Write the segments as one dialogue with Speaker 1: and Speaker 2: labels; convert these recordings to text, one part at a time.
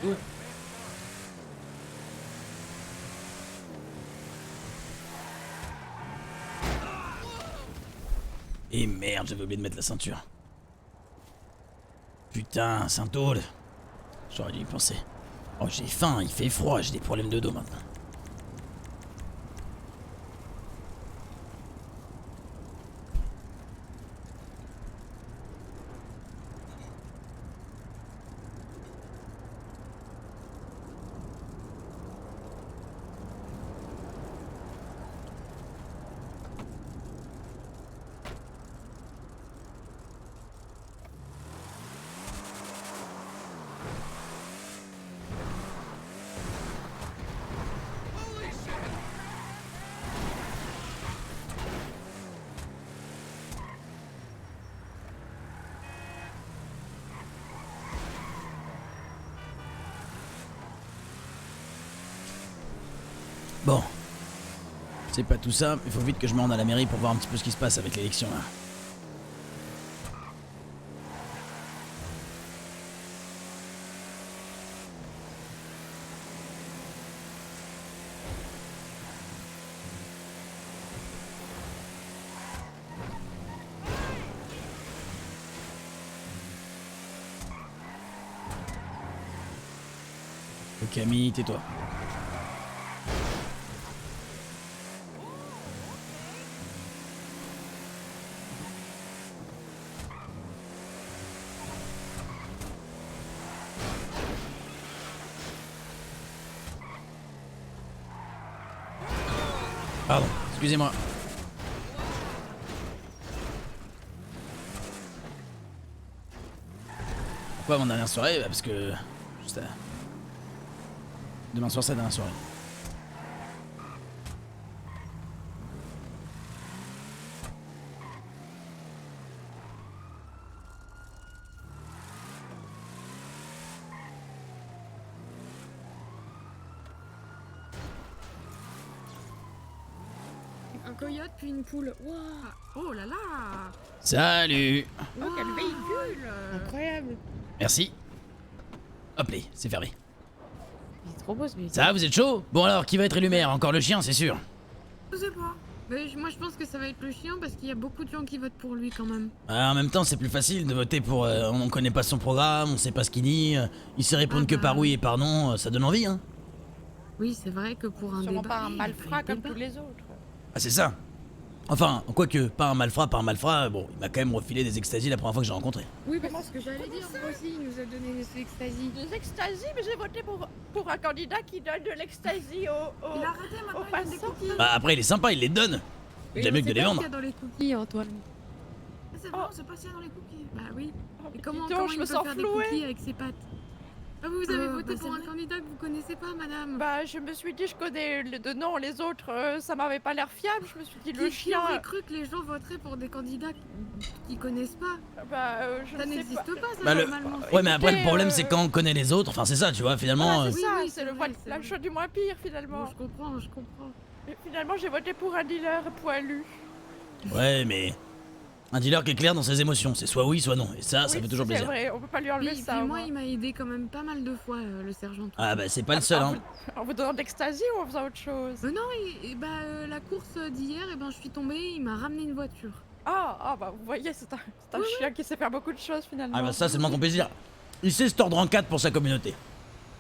Speaker 1: Cool. Et merde, j'avais oublié de mettre la ceinture. Putain, Saint-Aude. J'aurais dû y penser. Oh, j'ai faim, il fait froid, j'ai des problèmes de dos maintenant. Bon. C'est pas tout ça, il faut vite que je me rende à la mairie pour voir un petit peu ce qui se passe avec l'élection là. Camille, tais-toi. Pardon, excusez-moi. Pourquoi mon dernière soirée? Bah parce que... Juste à... Demain soir, c'est la dernière soirée.
Speaker 2: Un coyote puis une poule. Waouh!
Speaker 3: Oh là là!
Speaker 1: Salut!
Speaker 3: Oh, quel véhicule!
Speaker 2: Incroyable!
Speaker 1: Merci. Hop là, c'est fermé.
Speaker 2: Il est trop beau ce véhicule.
Speaker 1: Ça va, vous êtes chaud? Bon alors, qui va être élu maire? Encore le chien, c'est sûr.
Speaker 3: Je sais pas. Mais moi je pense que ça va être le chien parce qu'il y a beaucoup de gens qui votent pour lui quand même.
Speaker 1: Ah, en même temps, c'est plus facile de voter pour... on connaît pas son programme, on sait pas ce qu'il dit. Il sait répondre que par oui et par non, ça donne envie, hein.
Speaker 3: Oui, c'est vrai que pour un
Speaker 4: Sûrement
Speaker 3: débat...
Speaker 4: pas un
Speaker 3: il
Speaker 4: malfrat
Speaker 3: ferait
Speaker 4: comme
Speaker 3: débat.
Speaker 4: tous les autres.
Speaker 1: Ah, c'est ça. Enfin, quoique, pas un malfrat, bon, il m'a quand même refilé des extasies la première fois que j'ai rencontré.
Speaker 2: Oui, parce que c'est ce que j'allais dire. Moi aussi, il nous a donné des extasies.
Speaker 4: Des extasies, mais j'ai voté pour un candidat qui donne de l'extasie aux
Speaker 3: Il a arrêté maintenant,
Speaker 4: au
Speaker 3: il donne des
Speaker 4: passants.
Speaker 3: cookies.
Speaker 1: Bah après, il est sympa, il les donne. Il a mieux que de les vendre.
Speaker 3: Il y a dans les cookies.
Speaker 2: Qui, Antoine?
Speaker 3: C'est bon, c'est pas ça dans les cookies. Bah oui.
Speaker 4: Oh,
Speaker 3: Et
Speaker 4: mais
Speaker 3: comment,
Speaker 4: dis donc,
Speaker 3: comment
Speaker 4: je
Speaker 3: il
Speaker 4: me
Speaker 3: peut
Speaker 4: sens
Speaker 3: faire des
Speaker 4: flouée.
Speaker 3: cookies avec ses pattes? Ah, vous avez voté
Speaker 2: bah,
Speaker 3: pour
Speaker 2: c'est
Speaker 3: un
Speaker 2: vrai.
Speaker 3: candidat que vous connaissez pas, madame?
Speaker 4: Bah, je me suis dit, je connais les deux noms, les autres, ça m'avait pas l'air fiable. Je me suis dit, le
Speaker 3: Qui
Speaker 4: chien.
Speaker 3: aurait cru que les gens voteraient pour des candidats qui connaissent pas?
Speaker 4: Bah, je
Speaker 3: Ça
Speaker 4: ne sais
Speaker 3: n'existe
Speaker 4: pas.
Speaker 3: pas, ça,
Speaker 1: Bah, le-
Speaker 3: normalement.
Speaker 1: Ouais, mais après, le
Speaker 4: Écoutez,
Speaker 1: problème, c'est quand on connaît les autres. Enfin, c'est ça, tu vois, finalement.
Speaker 4: Voilà, c'est
Speaker 3: Oui,
Speaker 4: ça,
Speaker 3: oui,
Speaker 4: c'est
Speaker 3: c'est
Speaker 4: le
Speaker 3: vrai,
Speaker 4: vote,
Speaker 3: c'est
Speaker 4: la
Speaker 3: vrai.
Speaker 4: chose du moins pire finalement.
Speaker 3: Bon, je comprends, je comprends.
Speaker 4: Et finalement, j'ai voté pour un dealer poilu.
Speaker 1: Ouais, mais. Un dealer qui est clair dans ses émotions, c'est soit oui, soit non. Et ça
Speaker 4: Oui,
Speaker 1: fait toujours
Speaker 4: c'est
Speaker 1: plaisir.
Speaker 4: vrai, on peut pas lui enlever
Speaker 3: Puis,
Speaker 4: ça.
Speaker 3: puis
Speaker 4: au
Speaker 3: moi,
Speaker 4: moins.
Speaker 3: il m'a aidé quand même pas mal de fois, le sergent.
Speaker 1: Ah, bah, c'est pas le seul, hein.
Speaker 4: En vous donnant de l'extasie ou en faisant autre chose?
Speaker 3: Non, la course d'hier, et ben, je suis tombée, il m'a ramené une voiture.
Speaker 4: Bah vous voyez, c'est un chien qui sait faire beaucoup de choses finalement.
Speaker 1: Ah, bah, ça, c'est le moins qu'on puisse dire. Il sait se tordre en quatre pour sa communauté.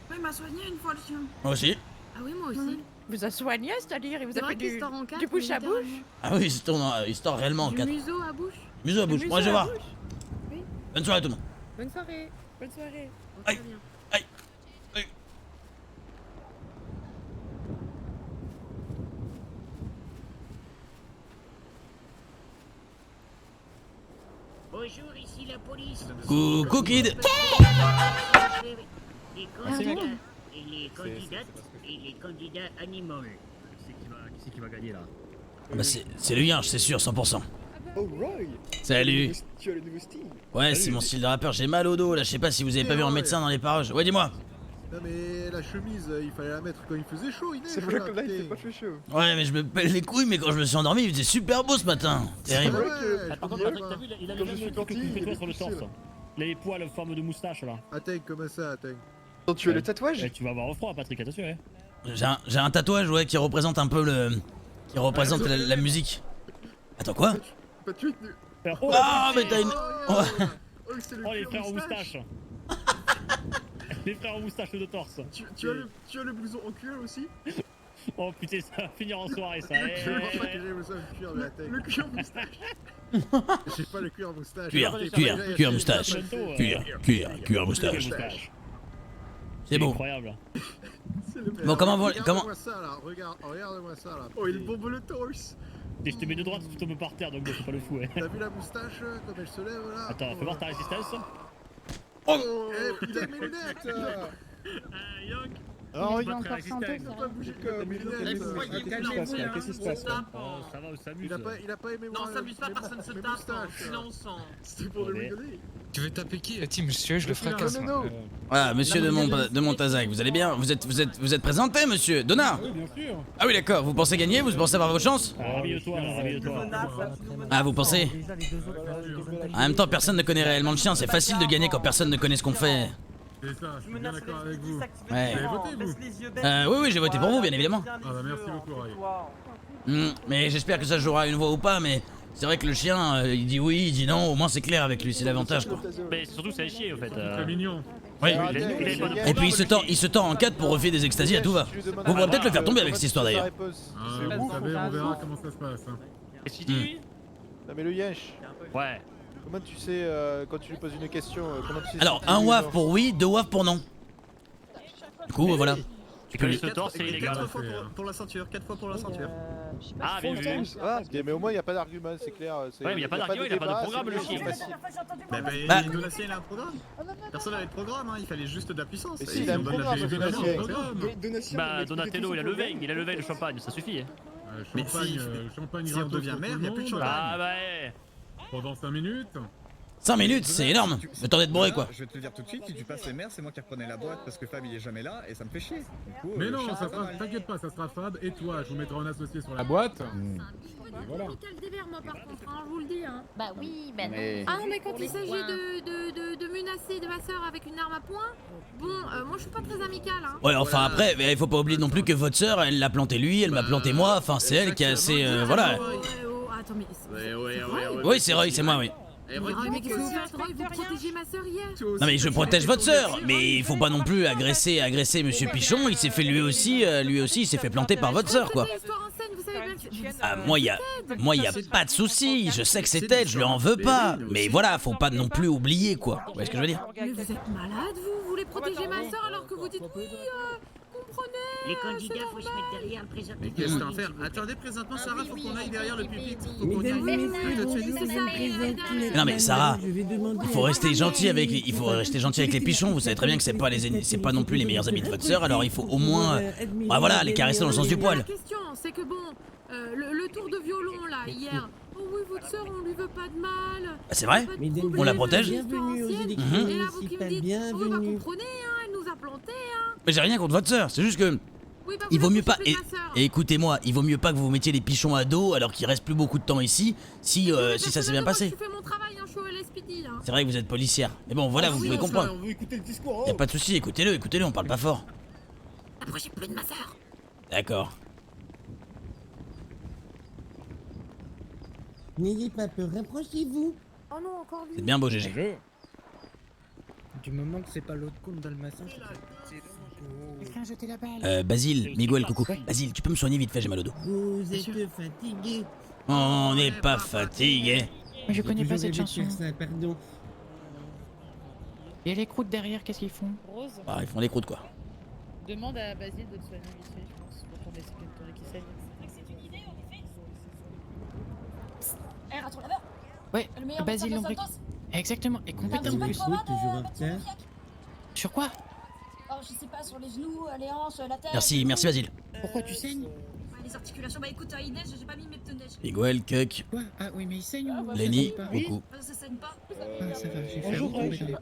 Speaker 3: Oui, il m'a soigné une fois, le chien.
Speaker 1: Moi aussi.
Speaker 3: Ah oui, moi aussi.
Speaker 4: Vous a soigné, c'est-à-dire il vous
Speaker 3: C'est
Speaker 4: a
Speaker 3: vrai
Speaker 4: fait
Speaker 3: qu'il se
Speaker 4: du,
Speaker 3: tord en quatre,
Speaker 4: du bouche à bouche?
Speaker 3: littéralement.
Speaker 1: Ah oui, il se tord réellement en
Speaker 3: Du
Speaker 1: quatre.
Speaker 3: museau à bouche.
Speaker 1: Museau à
Speaker 4: Du
Speaker 1: bouche. Moi, je
Speaker 4: museau
Speaker 1: vais
Speaker 4: à
Speaker 1: voir.
Speaker 4: bouche.
Speaker 1: Bonne soirée, tout le monde.
Speaker 2: Bonne soirée. Bonne soirée.
Speaker 3: Bon,
Speaker 1: Aïe.
Speaker 3: très bien.
Speaker 1: Aïe. Aïe.
Speaker 5: Bonjour, ici la police.
Speaker 1: Coucou, kid.
Speaker 5: Les candidats et les candidates et les candidats animaux.
Speaker 6: Qui c'est qui va gagner là?
Speaker 1: Bah, c'est le yinche, c'est sûr, 100%.
Speaker 7: Oh Roy!
Speaker 1: Salut.
Speaker 7: Tu as le nouveau style?
Speaker 1: Ouais, c'est mon style de rappeur, j'ai mal au dos là, je sais pas si vous avez pas vu un médecin dans les parages. Ouais, dis-moi.
Speaker 8: Non mais la chemise, il fallait la mettre quand il faisait chaud, il neige.
Speaker 7: C'est vrai
Speaker 8: là,
Speaker 7: que là il fait
Speaker 8: putain.
Speaker 7: pas fait chaud.
Speaker 1: Ouais, mais je me pèle les couilles, mais quand je me suis endormi, il faisait super beau ce matin. Terrible.
Speaker 7: vrai que-
Speaker 8: je
Speaker 6: Par contre,
Speaker 8: comprends
Speaker 6: t'as
Speaker 8: pas.
Speaker 6: vu, il a
Speaker 7: Comme
Speaker 6: les
Speaker 7: je suis
Speaker 6: mêmes trucs que
Speaker 7: parti,
Speaker 6: tu fais
Speaker 7: il
Speaker 6: toi
Speaker 7: est
Speaker 6: sur le
Speaker 7: poussé,
Speaker 6: torse.
Speaker 7: là.
Speaker 6: Il a les poils en forme de moustache là.
Speaker 8: Attends, comment ça, attends?
Speaker 7: Donc tu as le tatouage?
Speaker 6: Tu vas avoir froid, Patrick, attention. Hein.
Speaker 1: J'ai un tatouage, ouais, qui représente un peu le... Qui représente la musique. Attends, quoi?
Speaker 8: Bah, tu...
Speaker 6: Oh,
Speaker 1: Ah, mais t'as une...
Speaker 8: Oh, c'est le
Speaker 6: oh, les
Speaker 8: cuir
Speaker 6: frères en
Speaker 8: moustache.
Speaker 6: moustache. Les frères en moustache de torse.
Speaker 8: Tu as le blouson en cuir aussi?
Speaker 6: Oh putain, ça va finir en soirée ça.
Speaker 8: Je pense pas que j'ai besoin de cuir de la tête. Le cuir moustache. J'ai pas le cuir moustache.
Speaker 1: Cuir moustache. Cuir moustache. C'est bon.
Speaker 6: Incroyable.
Speaker 1: Bon, comment...
Speaker 8: Regarde-moi ça là, regarde-moi ça là. Oh, il bombe le torse.
Speaker 6: Et je te mets de droite, tu tombes par terre, donc fais pas le fou. Hein.
Speaker 8: T'as vu la moustache comme elle se lève là?
Speaker 6: Attends, fais voir ta résistance.
Speaker 8: Oh, putain, mes lunettes.
Speaker 6: Young.
Speaker 7: Ah,
Speaker 2: Il est encore santé,
Speaker 8: Il
Speaker 2: ça
Speaker 8: a pas bougé comme mes lunettes.
Speaker 7: Qu'est-ce qui se passe là?
Speaker 6: Oh, ça va, on s'amuse.
Speaker 8: Il a pas aimé moi.
Speaker 9: Non, on s'amuse pas, personne se tape. Silence.
Speaker 8: C'était pour le rigoler.
Speaker 9: Tu veux taper qui?
Speaker 10: Tim, monsieur, je le fracasse.
Speaker 8: Non.
Speaker 1: Ah, monsieur de Montazac, vous allez bien? Vous êtes présenté, monsieur? Donna?
Speaker 8: Oui, bien sûr.
Speaker 1: Ah oui, d'accord. Vous pensez gagner? Vous pensez avoir vos chances?
Speaker 6: Rhabille-toi, rhabille-toi.
Speaker 1: Ah, vous pensez? En même temps, personne ne connaît réellement le chien. C'est facile de gagner quand personne ne connaît ce qu'on fait.
Speaker 8: C'est ça, je suis bien d'accord avec vous.
Speaker 1: Ouais.
Speaker 8: Vous avez voté, vous?
Speaker 1: Oui, j'ai voté pour vous, bien évidemment.
Speaker 8: Ah bah merci beaucoup, Ray.
Speaker 1: Mais j'espère que ça jouera une voix ou pas, mais c'est vrai que le chien, il dit oui, il dit non, au moins c'est clair avec lui, c'est l'avantage, quoi.
Speaker 6: Mais surtout, c'est un chien, en fait.
Speaker 8: Très mignon.
Speaker 1: Oui. Et puis il se tord en 4 pour refaire des extasies à tout va. Vous pourrez peut-être le faire tomber avec cette histoire d'ailleurs.
Speaker 8: Vous savez, on verra comment ça se passe.
Speaker 6: Qu'est-ce qu'il dit?
Speaker 7: Non mais le Yench,
Speaker 6: Ouais.
Speaker 7: comment tu sais quand tu lui poses une question, comment tu sais?
Speaker 1: Alors, un waf pour oui, 2 waf pour non. Du coup, voilà.
Speaker 6: Tu peux se torse, c'est illégal.
Speaker 9: 4 fois pour la ceinture, 4 fois pour la ceinture.
Speaker 6: Ah, bien vu.
Speaker 7: Ah, mais au moins il n'y a pas d'argument, c'est clair.
Speaker 6: Ouais, mais y a pas d'argument, il a pas de programme, le chien.
Speaker 1: Bah.
Speaker 9: Donatien, il a un programme. Personne n'avait de programme, hein. Il fallait juste de la puissance.
Speaker 7: Mais si, il a un programme,
Speaker 8: Donatien.
Speaker 6: Bah, Donatello, il a le vin, le champagne, ça suffit. Hein.
Speaker 8: Champagne
Speaker 9: Si on devient maire, il n'y a plus de champagne.
Speaker 6: Ah, bah, ouais.
Speaker 8: Pendant 5 minutes.
Speaker 1: 5 minutes, c'est énorme. Le temps d'être bourré, quoi.
Speaker 11: Je vais te le dire tout de suite, si tu passes les mers, c'est moi qui reprenais la boîte parce que Fab il est jamais là et ça me fait chier. Du coup,
Speaker 8: Mais non,
Speaker 11: chien,
Speaker 8: ça
Speaker 11: va
Speaker 8: sera,
Speaker 11: mal.
Speaker 8: t'inquiète pas, ça sera Fab et toi. Je vous mettrai en associé sur la boîte. Voilà.
Speaker 3: Moi par contre, hein, je vous le dis. Hein.
Speaker 2: Bah oui, ben
Speaker 11: Mais-
Speaker 3: Ah mais quand il s'agit de menacer de ma soeur avec une arme à poing, bon, moi je suis pas très amicale. Hein.
Speaker 1: Ouais, enfin après, il faut pas oublier non plus que votre sœur, elle l'a planté lui, elle m'a planté moi, enfin c'est elle qui a assez... voilà.
Speaker 3: Attends mais...
Speaker 1: Oui, c'est Roy, c'est moi, oui.
Speaker 3: Mais qu'est-ce que vous faites, Roy? Vous protégez ma soeur hier?
Speaker 1: Non mais je protège votre sœur, mais il faut pas non plus agresser monsieur Pichon, il s'est fait lui aussi, il s'est fait planter par votre sœur, quoi. Ah, moi y a pas de souci, je sais que c'est elle, je lui en veux pas, mais voilà, faut pas non plus oublier, quoi. Vous voyez ce que je veux dire?
Speaker 3: Mais vous êtes malade, vous voulez protéger ma soeur alors que vous dites oui, comprenez.
Speaker 5: Les candidats, faut se mettre derrière le présentement.
Speaker 9: Mais qu'est-ce qu'on va faire? Attendez, présentement, Sarah, faut qu'on aille derrière le pupitre. Faut qu'on y aille.
Speaker 1: Non mais Sarah, il faut rester gentil avec les pichons, vous savez très bien que c'est pas non plus les meilleurs amis de votre sœur, alors il faut au moins, bah voilà, les caresser dans le sens du poil.
Speaker 3: La question, c'est que bon, le tour de violon là, hier, oh oui, votre sœur, on lui veut pas de mal.
Speaker 1: Bah, c'est vrai, on la protège.
Speaker 3: Bienvenue aux élections municipales, bienvenue. Bah comprenez, hein, elle nous a plantés, hein.
Speaker 1: Mais j'ai rien contre votre sœur, c'est juste que...
Speaker 3: Oui, bah,
Speaker 1: Il vaut
Speaker 3: vous
Speaker 1: mieux pas.
Speaker 3: occupez de ma sœur.
Speaker 1: Et écoutez-moi, il vaut mieux pas que vous vous mettiez les pichons à dos alors qu'il reste plus beaucoup de temps ici, si ça s'est bien passé.
Speaker 3: Je fais mon travail, hein, je suis au LSPD. Hein.
Speaker 1: C'est vrai que vous êtes policière. Mais bon, voilà, vous pouvez comprendre.
Speaker 8: On veut écouter le discours.
Speaker 1: Y a pas de souci, écoutez-le, on parle pas fort.
Speaker 3: Approchez plus de ma sœur.
Speaker 1: D'accord.
Speaker 12: N'ayez pas peur, rapprochez-vous.
Speaker 2: Oh non, encore lui.
Speaker 1: C'est bien beau, GG.
Speaker 12: Du moment que c'est pas l'autre con dans le massin.
Speaker 2: Quelqu'un a jeté la balle.
Speaker 1: Basile, Miguel, coucou. Basile, tu peux me soigner vite fait, j'ai mal au dos.
Speaker 12: Vous êtes fatigué.
Speaker 1: On n'est pas fatigué.
Speaker 4: Mais je connais pas cette chanson.
Speaker 12: Pardon.
Speaker 4: Et les croûtes derrière, qu'est-ce qu'ils font?
Speaker 3: Rose,
Speaker 1: Bah, ils font les croûtes, quoi.
Speaker 3: demande à Basile de te soigner vite fait, je pense. Pour ton nez qui saigne.
Speaker 2: Eh, raton laveur.
Speaker 4: Ouais,
Speaker 2: Le meilleur
Speaker 4: Basile
Speaker 2: boxeur de
Speaker 4: Lombric.
Speaker 2: Santos.
Speaker 4: Exactement, et compétent en plus.
Speaker 12: Toujours en retard.
Speaker 4: Sur quoi?
Speaker 2: Oh, je sais pas, sur les genoux, les hanches, la tête.
Speaker 1: Merci Basile.
Speaker 12: Pourquoi tu saignes?
Speaker 2: Les articulations, bah écoute, il neige, j'ai pas mis mes pneus de neige.
Speaker 1: Miguel, Cuck,
Speaker 12: Quoi? Ah oui, mais il saigne ou
Speaker 1: Lenny,
Speaker 12: pas?
Speaker 1: coucou.
Speaker 2: Ça saigne pas.
Speaker 12: Ah, ça va, j'ai fait un peu de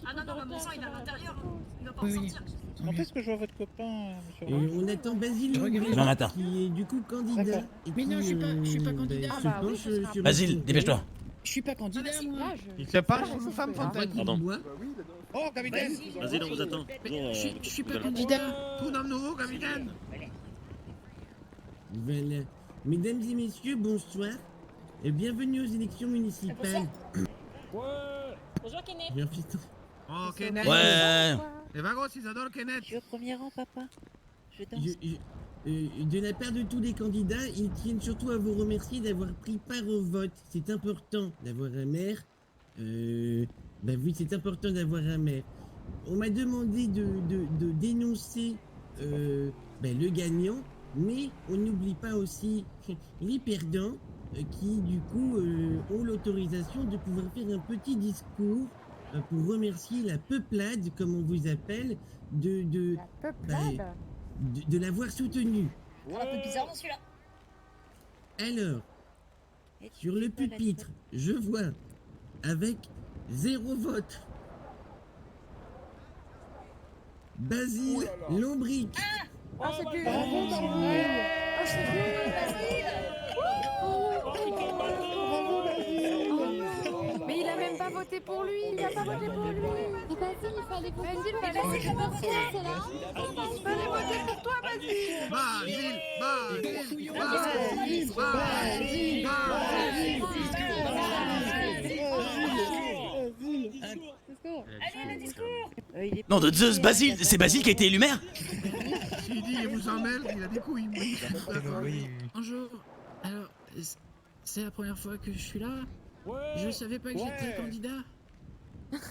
Speaker 2: Ah non, non, mon sang il est à l'intérieur. Il va pas
Speaker 12: Oui,
Speaker 2: en
Speaker 12: oui.
Speaker 2: sortir.
Speaker 12: Quand est-ce que je vois votre copain, monsieur? On attend Basile
Speaker 1: Demain matin.
Speaker 12: qui est du coup candidat. Mais non, je suis pas candidat.
Speaker 1: Basile, dépêche-toi.
Speaker 12: Je suis pas candidat, moi.
Speaker 3: Ah,
Speaker 7: C'est pas une femme fontaine.
Speaker 6: Pardon.
Speaker 12: Bois.
Speaker 11: Oh, capitaine.
Speaker 6: Vas-y, on vous attend.
Speaker 9: Je suis pas candidat. Tournons-nous, capitaine.
Speaker 12: Voilà. Mesdames et messieurs, bonsoir. Et bienvenue aux élections municipales.
Speaker 4: Bonjour Kenneth.
Speaker 12: Bien, fiston.
Speaker 9: Oh, Kenneth.
Speaker 1: Ouais.
Speaker 9: Les wagons, ils adorent Kenneth.
Speaker 4: Je suis au premier rang, papa. Je danse.
Speaker 12: De la part de tous les candidats, ils tiennent surtout à vous remercier d'avoir pris part au vote. C'est important d'avoir un maire. Ben oui, c'est important d'avoir un maire. On m'a demandé de dénoncer le gagnant, mais on n'oublie pas aussi les perdants qui, du coup, ont l'autorisation de pouvoir faire un petit discours pour remercier la peuplade, comme on vous appelle, de l'avoir soutenu.
Speaker 4: Un peu bizarre, celui-là.
Speaker 12: Alors, sur le pupitre, je vois, avec 0 vote, Basile Lombric.
Speaker 4: Ah, c'est plus.
Speaker 2: Mais il a même pas voté pour lui. Il a pas voté pour lui.
Speaker 3: Mais vas-y, il fallait voter pour lui.
Speaker 2: Vas-y,
Speaker 3: C'est pas vrai, c'est là.
Speaker 2: Il fallait voter pour toi, Basile.
Speaker 4: Allez, le discours.
Speaker 1: Non, de Zeus, Basile, c'est Basile qui a été élu maire?
Speaker 9: S'il dit il vous emmêle, il a des couilles.
Speaker 5: Bonjour. Alors, c'est la première fois que je suis là. Je savais pas que j'étais candidat.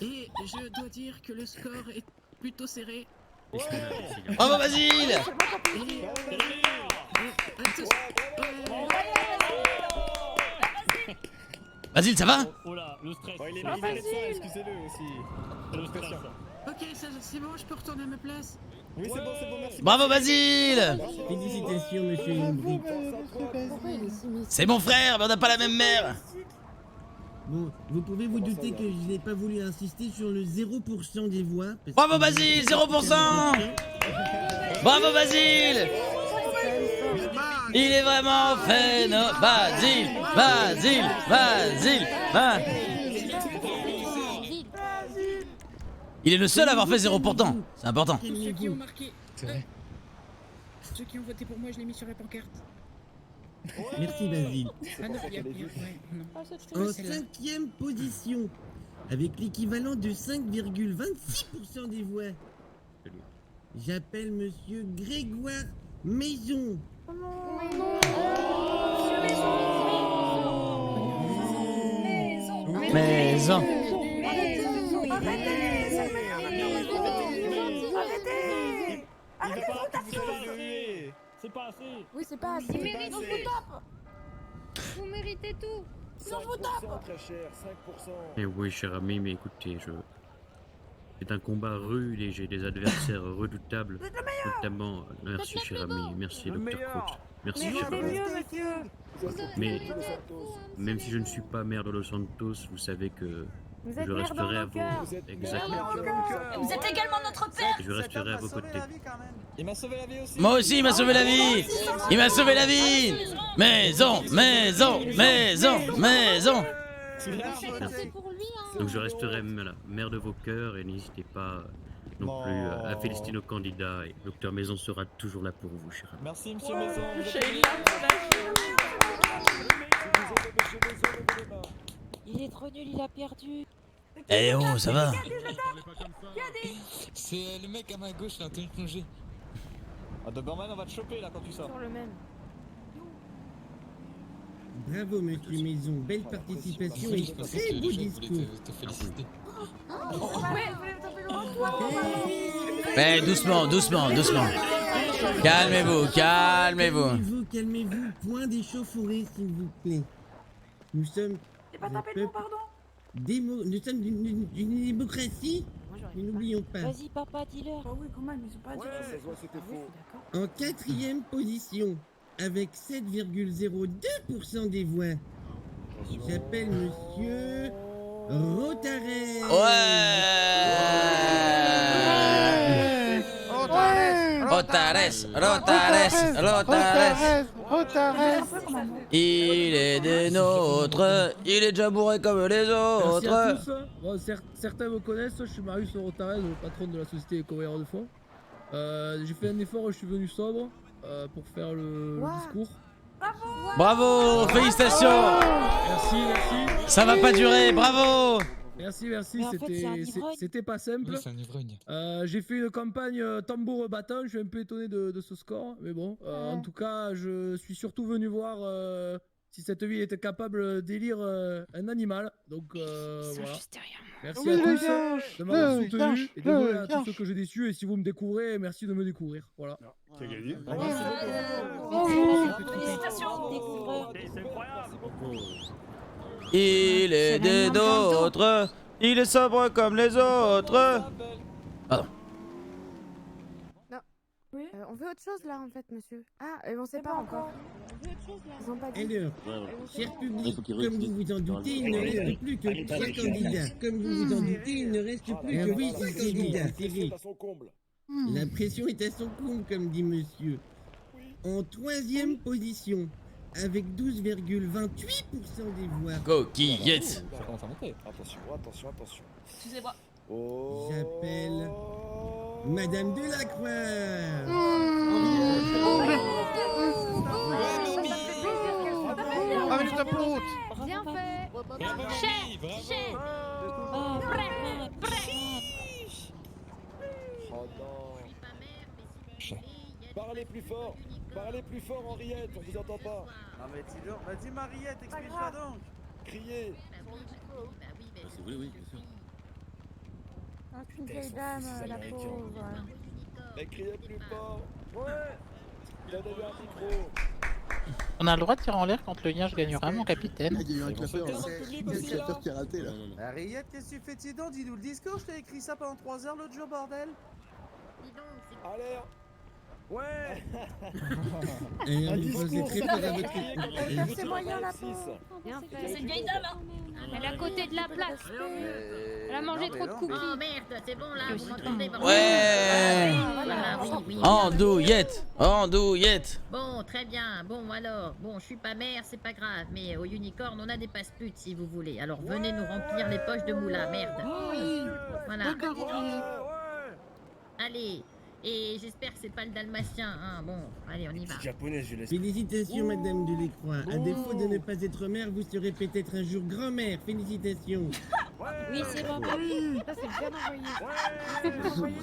Speaker 5: Et je dois dire que le score est plutôt serré.
Speaker 1: Bravo Basile! Basile, ça va?
Speaker 6: Oh là, le stress.
Speaker 11: Il est médecin, excusez-le aussi.
Speaker 6: C'est le stress.
Speaker 5: Ok, c'est bon, je peux retourner à ma place.
Speaker 11: Oui, c'est bon, merci.
Speaker 1: Bravo Basile!
Speaker 12: Félicitations, monsieur Lombric.
Speaker 1: C'est mon frère, mais on n'a pas la même mère.
Speaker 12: Bon, vous pouvez vous douter que je n'ai pas voulu insister sur le 0% des voix.
Speaker 1: Bravo Basile, 0%! Bravo Basile! Il est vraiment phénoménal. Basile! Il est le seul à avoir fait 0%. C'est important.
Speaker 5: Ceux qui ont marqué.
Speaker 12: C'est vrai.
Speaker 5: Ceux qui ont voté pour moi, je l'ai mis sur la pancarte.
Speaker 12: Merci Basile.
Speaker 5: Ah non, non.
Speaker 12: En 5e position, avec l'équivalent de 5,26% des voix, j'appelle monsieur Grégoire Maison.
Speaker 1: Maison.
Speaker 6: C'est pas assez.
Speaker 2: Oui, c'est pas assez.
Speaker 3: Vous méritez tout.
Speaker 10: Eh oui, cher ami, mais écoutez, c'est un combat rude et j'ai des adversaires redoutables, notamment, merci cher ami, merci Dr. Coach, merci cher ami. Mais même si je ne suis pas maire de Los Santos, vous savez que je resterai à vos... Exactement.
Speaker 4: Vous êtes également notre père.
Speaker 10: Je resterai à vos côtés.
Speaker 11: Il m'a sauvé la vie aussi.
Speaker 1: Moi aussi, il m'a sauvé la vie. Il m'a sauvé la vie. Maison.
Speaker 10: Merci. Donc je resterai maire de vos cœurs et n'hésitez pas non plus à féliciter nos candidats. Et Docteur Maison sera toujours là pour vous, cher ami.
Speaker 11: Merci, monsieur Maison.
Speaker 4: Il est trop nul, il a perdu.
Speaker 1: Eh oh, ça va.
Speaker 11: C'est le mec à ma gauche, là, en tenue de plongée. Ah, Doberman, on va te choper là quand tu sors.
Speaker 2: le même.
Speaker 12: Bravo monsieur Maison, belle participation et très beau discours.
Speaker 1: Mais doucement. Calmez-vous.
Speaker 12: Calmez-vous, point d'échauffourée s'il vous plaît. Nous sommes un peuple nous sommes d'une démocratie, mais n'oublions pas.
Speaker 4: Vas-y, papa, dis-leur.
Speaker 2: Oh oui, quand même, ils ont pas dit.
Speaker 8: c'était faux.
Speaker 12: En 4e position, avec 7,02% des voix, j'appelle monsieur Rotarel.
Speaker 1: Ouais. Il est des nôtres, il est déjà bourré comme les autres.
Speaker 13: Merci à tous. Bon, certains me connaissent, je suis Marius Rotarez, le patron de la société Convoyeur de Fonds. J'ai fait un effort, je suis venu sobre pour faire le discours.
Speaker 1: Bravo, félicitations.
Speaker 13: Merci.
Speaker 1: Ça va pas durer, bravo.
Speaker 13: Merci, c'était pas simple.
Speaker 14: Oui, c'est un ivrogne.
Speaker 13: J'ai fait une campagne tambour battant, je suis un peu étonné de ce score, mais bon, en tout cas, je suis surtout venu voir si cette ville était capable d'élire un animal, donc voilà. Merci à tous de m'avoir soutenu, et désolé à tous ceux que j'ai déçus, et si vous me découvrez, merci de me découvrir, voilà.
Speaker 6: C'est gagné.
Speaker 4: Félicitations.
Speaker 6: C'est incroyable.
Speaker 1: Il est des nôtres, il est sobre comme les autres. Pardon.
Speaker 2: Non. On veut autre chose là en fait, monsieur. Ah, on sait pas encore. Ils ont pas dit.
Speaker 12: Alors, cher public, comme vous vous en doutez, il ne reste plus que 3 candidats. Comme vous vous en doutez, il ne reste plus que 8 candidats. Thierry. La pression est à son comble, comme dit monsieur. En 3e position, avec 12,28% des voix.
Speaker 1: Coquillette.
Speaker 14: Ça commence à monter. Attention.
Speaker 4: Excusez-moi.
Speaker 12: J'appelle Madame Delacroix.
Speaker 7: Ah, mais je t'applaudis.
Speaker 3: Bien fait.
Speaker 15: Parlez plus fort, Henriette, on vous entend pas.
Speaker 9: Ah mais dis Mariette, explique-toi donc.
Speaker 15: Criez.
Speaker 10: Oui, bien sûr.
Speaker 2: Une vieille dame, la pauvre.
Speaker 15: Mais criez plus fort. Ouais. Il a donné un micro.
Speaker 16: On a le droit de tirer en l'air quand le lien gagnera, mon capitaine.
Speaker 8: Il y a eu un clapeur qui a raté là.
Speaker 9: Henriette, qu'est-ce que tu fais, Tidon? Dis-nous le discours, je t'ai écrit ça pendant 3 heures l'autre jour, bordel.
Speaker 15: Allez. Ouais.
Speaker 12: Et on vous posez très fort à votre
Speaker 2: C'est moyen la pauvre.
Speaker 3: Bien fait.
Speaker 4: C'est une vieille dame, hein.
Speaker 3: Elle est à côté de la plaque. Elle a mangé trop de cookies.
Speaker 17: Oh merde, c'est bon là, vous m'entendez?
Speaker 1: Ouais.
Speaker 17: Voilà, oui.
Speaker 1: Andouillette.
Speaker 17: Bon, très bien. Bon, alors, je suis pas mère, c'est pas grave, mais au Unicorn, on a des passe-putes si vous voulez. Alors venez nous remplir les poches de moula, merde. Voilà. Allez. Et j'espère que c'est pas le dalmatien, hein. Bon, allez, on y va.
Speaker 15: Japonais, je laisse.
Speaker 12: Félicitations, Madame Delacroix. À défaut de ne pas être mère, vous serez peut-être un jour grand-mère. Félicitations.
Speaker 3: Oui, c'est bon.
Speaker 2: Ça, c'est bien envoyé.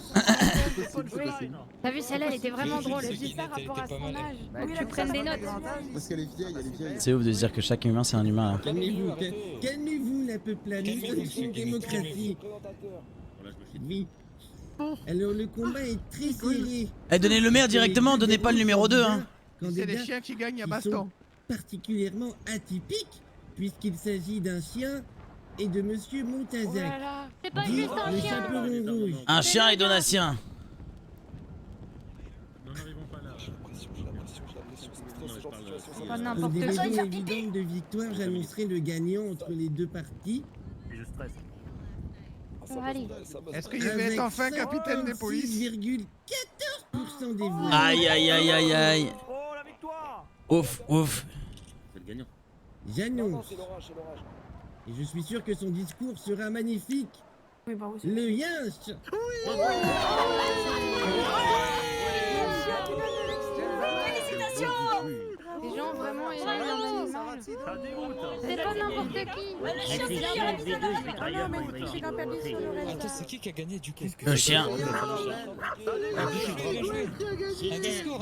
Speaker 3: T'as vu, celle-là, elle était vraiment drôle.
Speaker 2: J'ai dit ça rapport à son âge.
Speaker 3: Oui, tu prennes des notes.
Speaker 8: Parce qu'elle est vieille,
Speaker 1: C'est ouf de se dire que chaque humain c'est un humain là.
Speaker 12: Calmez-vous, la peuplade. Nous sommes une démocratie. Oui. Alors le combat est très serré.
Speaker 1: Donnez le maire directement, donnez pas le numéro 2 hein.
Speaker 9: C'est les chiens qui gagnent à baston.
Speaker 12: Particulièrement atypique puisqu'il s'agit d'un chien et de monsieur Montazac.
Speaker 3: C'est pas juste un chien.
Speaker 12: Chaperon rouge.
Speaker 1: Un chien et donatien.
Speaker 3: Pas
Speaker 12: Pour
Speaker 3: n'importe
Speaker 12: des
Speaker 3: quoi.
Speaker 12: raisons évidentes de victoire, j'annoncerai le gagnant entre les deux parties.
Speaker 6: Je stresse.
Speaker 3: Allez.
Speaker 9: Est-ce qu'il va être enfin capitaine des polices?
Speaker 12: 6,14% des voix.
Speaker 1: Aïe.
Speaker 6: Oh, la victoire.
Speaker 1: Ouf.
Speaker 10: C'est le gagnant.
Speaker 12: J'annonce. Et je suis sûr que son discours sera magnifique. Le Yinch.
Speaker 4: Félicitations.
Speaker 2: Les gens vraiment aiment un animal.
Speaker 6: Ça dégoûte.
Speaker 3: C'est pas n'importe qui.
Speaker 14: Attends, c'est qui a gagné du coup?
Speaker 1: Le chien.
Speaker 14: Un discours.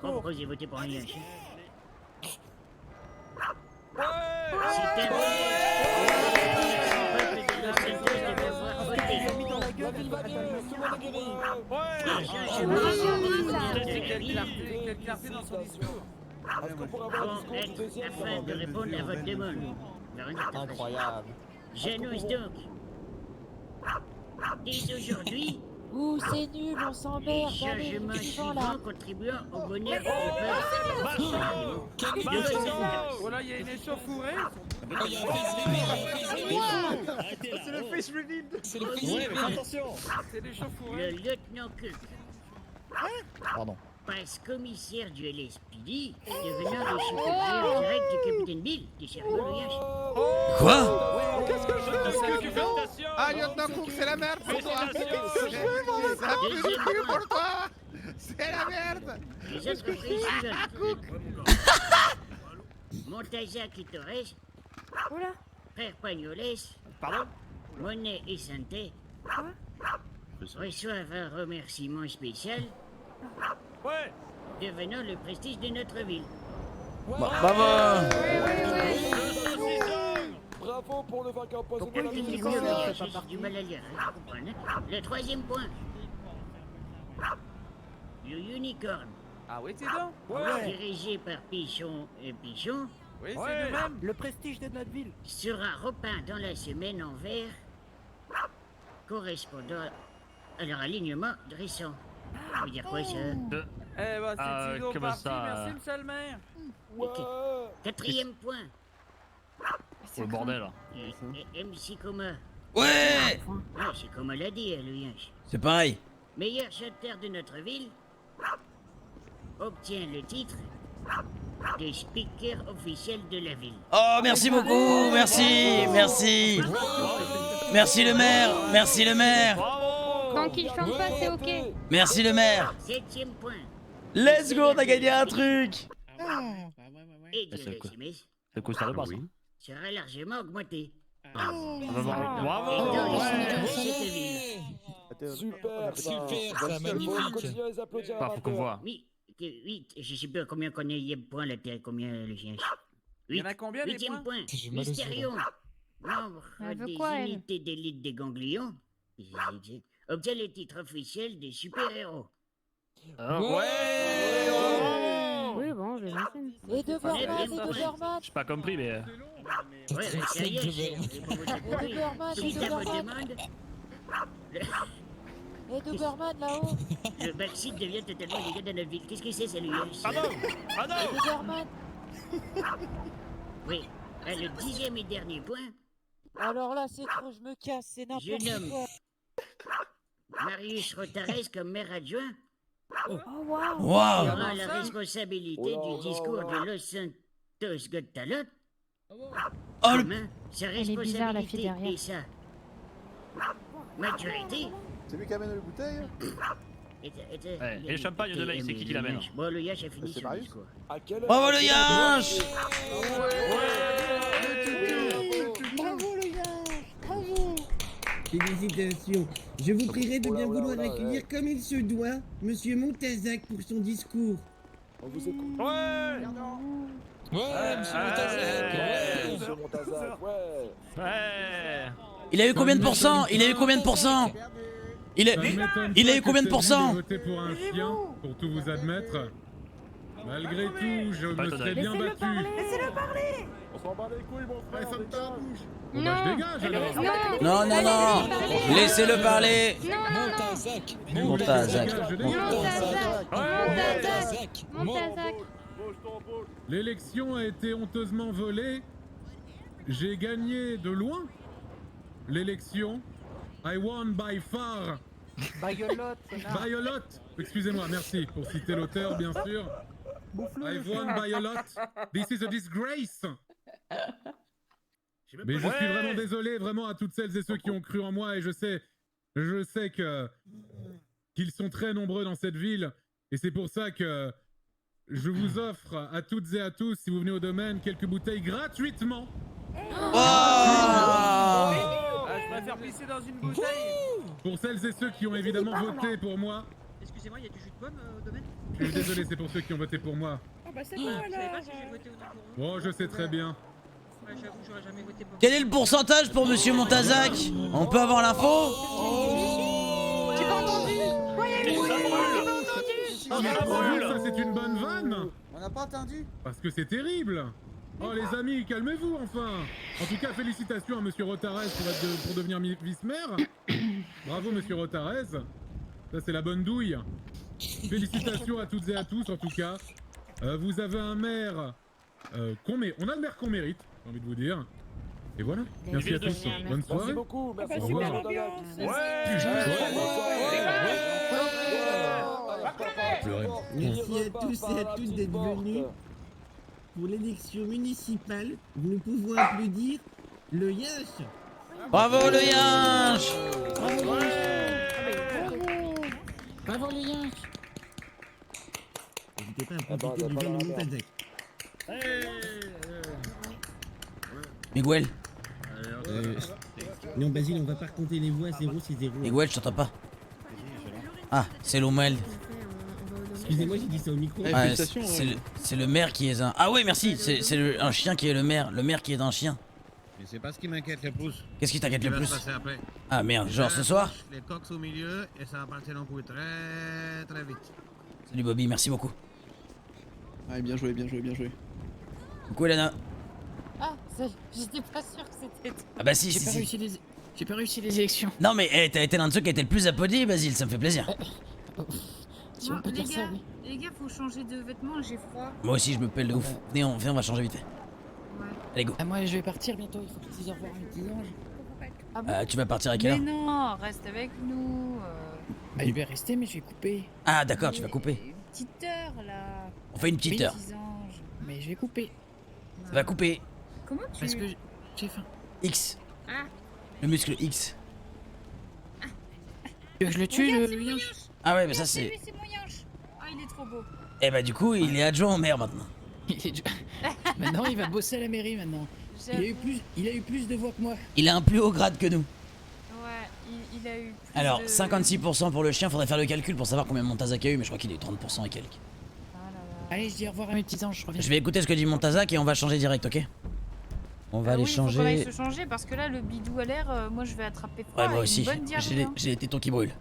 Speaker 17: Pourquoi j'ai voté pour un lien? Afin de répondre à votre demande.
Speaker 14: Incroyable.
Speaker 17: J'annonce donc. Dès aujourd'hui,
Speaker 3: Ouh, c'est nul, on s'emmerde.
Speaker 17: les
Speaker 3: Allez,
Speaker 17: changements
Speaker 3: suivant là.
Speaker 17: suivants contribuant au bonheur du
Speaker 9: Voilà, il y a une échauffourée.
Speaker 15: C'est le face reveal.
Speaker 14: C'est le face
Speaker 15: Ouais, mais
Speaker 14: reveal.
Speaker 15: attention.
Speaker 9: C'est les chauffourins.
Speaker 17: Le lieutenant Cook,
Speaker 15: Pardon.
Speaker 17: passe-commissaire du LSPD, devenant le supérieur direct du capitaine Bill, du cerveau de Yash.
Speaker 1: Quoi?
Speaker 15: Qu'est-ce que je fais?
Speaker 7: Ah, lieutenant Cook, c'est la merde pour toi.
Speaker 15: Félicitations.
Speaker 7: Ça pue du cul pour toi. C'est la merde.
Speaker 17: Les entreprises suivantes. Montazac et Torres,
Speaker 2: Oula.
Speaker 17: Frère Pagnoles,
Speaker 15: Pardon?
Speaker 17: Monet et Santé reçoivent un remerciement spécial,
Speaker 15: Ouais.
Speaker 17: devenant le prestige de notre ville.
Speaker 1: Bravo.
Speaker 15: Bravo pour le vainqueur
Speaker 17: Pourquoi
Speaker 15: empoisonné.
Speaker 17: le milieu de Yash, j'ai du mal à lire, hein, vous comprenez? Le troisième point. Le Unicorn,
Speaker 9: Ah oui, t'es dedans?
Speaker 17: dirigé par Pichon et Pichon,
Speaker 9: Oui, c'est nous-mêmes.
Speaker 14: Le prestige de notre ville.
Speaker 17: sera repeint dans la semaine en vert, correspondant à leur alignement récent. Ça veut dire quoi ça?
Speaker 9: Eh bah, c'est Tigo parti, merci, monsieur le maire.
Speaker 17: Quatrième point.
Speaker 6: Oh le bordel là.
Speaker 17: MC Coma.
Speaker 1: Ouais.
Speaker 17: Ah, c'est comme on l'a dit, le Yinch.
Speaker 1: C'est pareil.
Speaker 17: Meilleur chanteur de notre ville obtient le titre de speaker officiel de la ville.
Speaker 1: Oh, merci beaucoup. Merci. Merci. Merci le maire. Merci le maire.
Speaker 3: Tant qu'il chante pas, c'est ok.
Speaker 1: Merci le maire.
Speaker 17: Septième point.
Speaker 1: Let's go, on a gagné un truc.
Speaker 17: Et de
Speaker 6: C'est quoi?
Speaker 17: SMS
Speaker 6: C'est quoi ça le passe?
Speaker 17: sera largement augmenté.
Speaker 6: Bravo.
Speaker 17: Et dans les sujets de cette ville.
Speaker 15: Super,
Speaker 14: Super, magnifique.
Speaker 6: Faut qu'on voit.
Speaker 17: Oui, 8, je sais pas combien qu'on est point là, combien le chien.
Speaker 9: Il y en a combien, des
Speaker 17: Huitième
Speaker 9: points?
Speaker 17: point.
Speaker 14: J'ai mal aux
Speaker 17: Mystérion, membre
Speaker 3: Elle veut
Speaker 17: des
Speaker 3: quoi, elle?
Speaker 17: unités d'élite des ganglions, obtient le titre officiel des super-héros.
Speaker 2: Oui, bon, je l'imagine.
Speaker 17: Et Doberman,
Speaker 6: J'ai pas compris mais.
Speaker 17: Ouais, mais sérieux, si ça vous demande,
Speaker 4: Et Doberman là-haut.
Speaker 17: le backseat devient totalement illégal dans notre ville. Qu'est-ce que c'est, ça, lui?
Speaker 4: Doberman.
Speaker 17: Oui, le 10e et dernier point,
Speaker 4: Alors là, c'est trop, je me casse, c'est
Speaker 17: je
Speaker 4: n'importe
Speaker 17: nomme
Speaker 4: quoi.
Speaker 17: Marius Rotares comme maire adjoint.
Speaker 2: Oh, waouh.
Speaker 17: Il
Speaker 1: Waouh.
Speaker 17: aura la responsabilité du discours de Los Santos Got Talent.
Speaker 1: Oh, le...
Speaker 17: Sa
Speaker 3: Elle est bizarre, la fille
Speaker 17: responsabilité
Speaker 3: derrière.
Speaker 17: et sa maturité.
Speaker 15: C'est lui qui amène les bouteilles?
Speaker 6: Et le champagne de mec, c'est qui l'amène?
Speaker 17: Bon, le Yash a fini
Speaker 15: C'est
Speaker 17: son
Speaker 15: Marius.
Speaker 17: discours.
Speaker 15: À quelle heure?
Speaker 1: Bravo le Yinch.
Speaker 12: Bravo le gars. Bravo. Félicitations. Je vous prierai de bien vouloir accueillir comme il se doit Monsieur Montazac pour son discours.
Speaker 15: On vous écoute.
Speaker 14: Ouais, monsieur Montazac. Ouais.
Speaker 15: Monsieur Montazac, ouais.
Speaker 6: Ouais.
Speaker 1: Il a eu combien de pourcents? Il a eu combien de pourcents? Il a eu combien de pourcents?
Speaker 18: Voté pour un chien, pour tout vous admettre. Malgré tout, je me serais bien battu.
Speaker 2: Laissez-le parler.
Speaker 15: On s'en bat les couilles, mon frère.
Speaker 18: Ouais,
Speaker 15: dégage.
Speaker 18: Bon, bah, je dégage alors.
Speaker 1: Non, non, non. Laissez-le parler.
Speaker 14: Montazac.
Speaker 1: Montazac.
Speaker 18: Je dégage.
Speaker 3: Montazac.
Speaker 18: L'élection a été honteusement volée. J'ai gagné de loin l'élection. I won by far.
Speaker 9: Baguelotte, connard.
Speaker 18: By a lot. Excusez-moi, merci pour citer l'auteur, bien sûr. I won by a lot. This is a disgrace. Mais je suis vraiment désolé, vraiment, à toutes celles et ceux qui ont cru en moi, et je sais qu'ils sont très nombreux dans cette ville, et c'est pour ça que je vous offre à toutes et à tous, si vous venez au domaine, quelques bouteilles gratuitement.
Speaker 9: Je préfère pisser dans une bouteille.
Speaker 18: Pour celles et ceux qui ont évidemment voté pour moi.
Speaker 19: Excusez-moi, il y a du jus de pomme au domaine?
Speaker 18: Je suis désolé, c'est pour ceux qui ont voté pour moi.
Speaker 19: Ah bah c'est bon, je savais pas si j'ai voté ou non pour vous.
Speaker 18: Oh, je sais très bien.
Speaker 19: Ouais, j'avoue, j'aurais jamais voté pour
Speaker 1: Quel est le pourcentage pour Monsieur Montazac? On peut avoir l'info?
Speaker 2: J'ai pas entendu.
Speaker 18: Oh, mais ça, c'est une bonne vanne.
Speaker 9: On n'a pas entendu.
Speaker 18: Parce que c'est terrible. Oh les amis, calmez-vous enfin. En tout cas, félicitations à Monsieur Rotares pour devenir vice-maire. Bravo Monsieur Rotares. Ça c'est la bonne douille. Félicitations à toutes et à tous en tout cas. Vous avez un maire on a le maire qu'on mérite, j'ai envie de vous dire. Et voilà. Merci à tous. Bonne soirée.
Speaker 15: Merci beaucoup. Merci
Speaker 18: Au
Speaker 15: beaucoup.
Speaker 18: revoir.
Speaker 12: Merci à tous et à toutes d'être venus pour l'élection municipale. Nous pouvons applaudir le Yinche.
Speaker 1: Bravo le Yinche.
Speaker 5: Bravo les Yinches.
Speaker 12: N'hésitez pas à profiter du vin de Montazec.
Speaker 1: Miguel.
Speaker 12: Non, Basile, on va pas raconter les voix, 0 c'est 0.
Speaker 1: Miguel, je t'entends pas. Ah, c'est Lomel.
Speaker 12: Excusez-moi, j'ai dit ça au micro.
Speaker 1: Ouais, c'est le maire qui est un... Ah oui, merci, c'est un chien qui est le maire qui est un chien.
Speaker 8: Mais c'est pas ce qui m'inquiète le plus.
Speaker 1: Qu'est-ce qui t'inquiète le
Speaker 8: va
Speaker 1: plus?
Speaker 8: se passer après.
Speaker 1: Ah merde, genre ce soir?
Speaker 8: Les coques au milieu et ça va partir en couille très très vite.
Speaker 1: Salut Bobby, merci beaucoup.
Speaker 20: Ah, bien joué, bien joué, bien joué.
Speaker 1: Coucou Elena.
Speaker 4: Ah, j'étais pas sûre que c'était...
Speaker 1: Ah bah si,
Speaker 5: J'ai pas réussi les élections.
Speaker 1: Non mais t'as été l'un de ceux qui a été le plus applaudi, Basile, ça me fait plaisir.
Speaker 5: Si on peut dire ça, oui.
Speaker 3: Les gars, faut changer de vêtements, j'ai froid.
Speaker 1: Moi aussi je me pèle de ouf. Venez, on va changer vite fait.
Speaker 3: Ouais.
Speaker 1: Allez go.
Speaker 5: Ah, moi je vais partir bientôt, il faut que tu ailles revoir mes petits anges.
Speaker 3: Ah bon
Speaker 1: Tu vas partir à quelle heure?
Speaker 3: Mais non, reste avec nous.
Speaker 5: Bah, je vais rester, mais je vais couper.
Speaker 1: Ah d'accord, tu vas couper.
Speaker 3: Une petite heure là.
Speaker 1: On fait une petite heure.
Speaker 3: Petits anges.
Speaker 5: Mais je vais couper.
Speaker 1: Ça va couper.
Speaker 3: Comment tu...
Speaker 5: Parce que j'ai faim.
Speaker 1: X.
Speaker 3: Ah.
Speaker 1: Le muscle X.
Speaker 5: Tu veux que je le tue,
Speaker 3: Regarde,
Speaker 5: le
Speaker 3: c'est mon
Speaker 5: Yinche?
Speaker 3: Yinche.
Speaker 1: Ah ouais, mais ça
Speaker 3: Regarde,
Speaker 1: c'est...
Speaker 3: lui, c'est mon Yinche. Ah, il est trop beau.
Speaker 1: Eh bah du coup, il est adjoint au maire maintenant.
Speaker 5: Maintenant, il va bosser à la mairie maintenant. Il a eu plus de voix que moi.
Speaker 1: Il a un plus haut grade que nous.
Speaker 3: Ouais, il a eu plus
Speaker 1: Alors,
Speaker 3: de...
Speaker 1: 56% pour le chien, faudrait faire le calcul pour savoir combien Montazak a eu, mais je crois qu'il a eu 30% et quelques.
Speaker 5: Allez, je dis au revoir à mes petits anges, je reviens.
Speaker 1: Je vais écouter ce que dit Montazak et on va changer direct, ok? On va aller
Speaker 3: oui, faut qu'on aille
Speaker 1: changer.
Speaker 3: se changer parce que là, le bidou à l'air, moi je vais attraper froid.
Speaker 1: Ouais, moi
Speaker 3: et
Speaker 1: aussi.
Speaker 3: Une bonne diarrhée, hein.
Speaker 1: J'ai les tétons qui brûlent.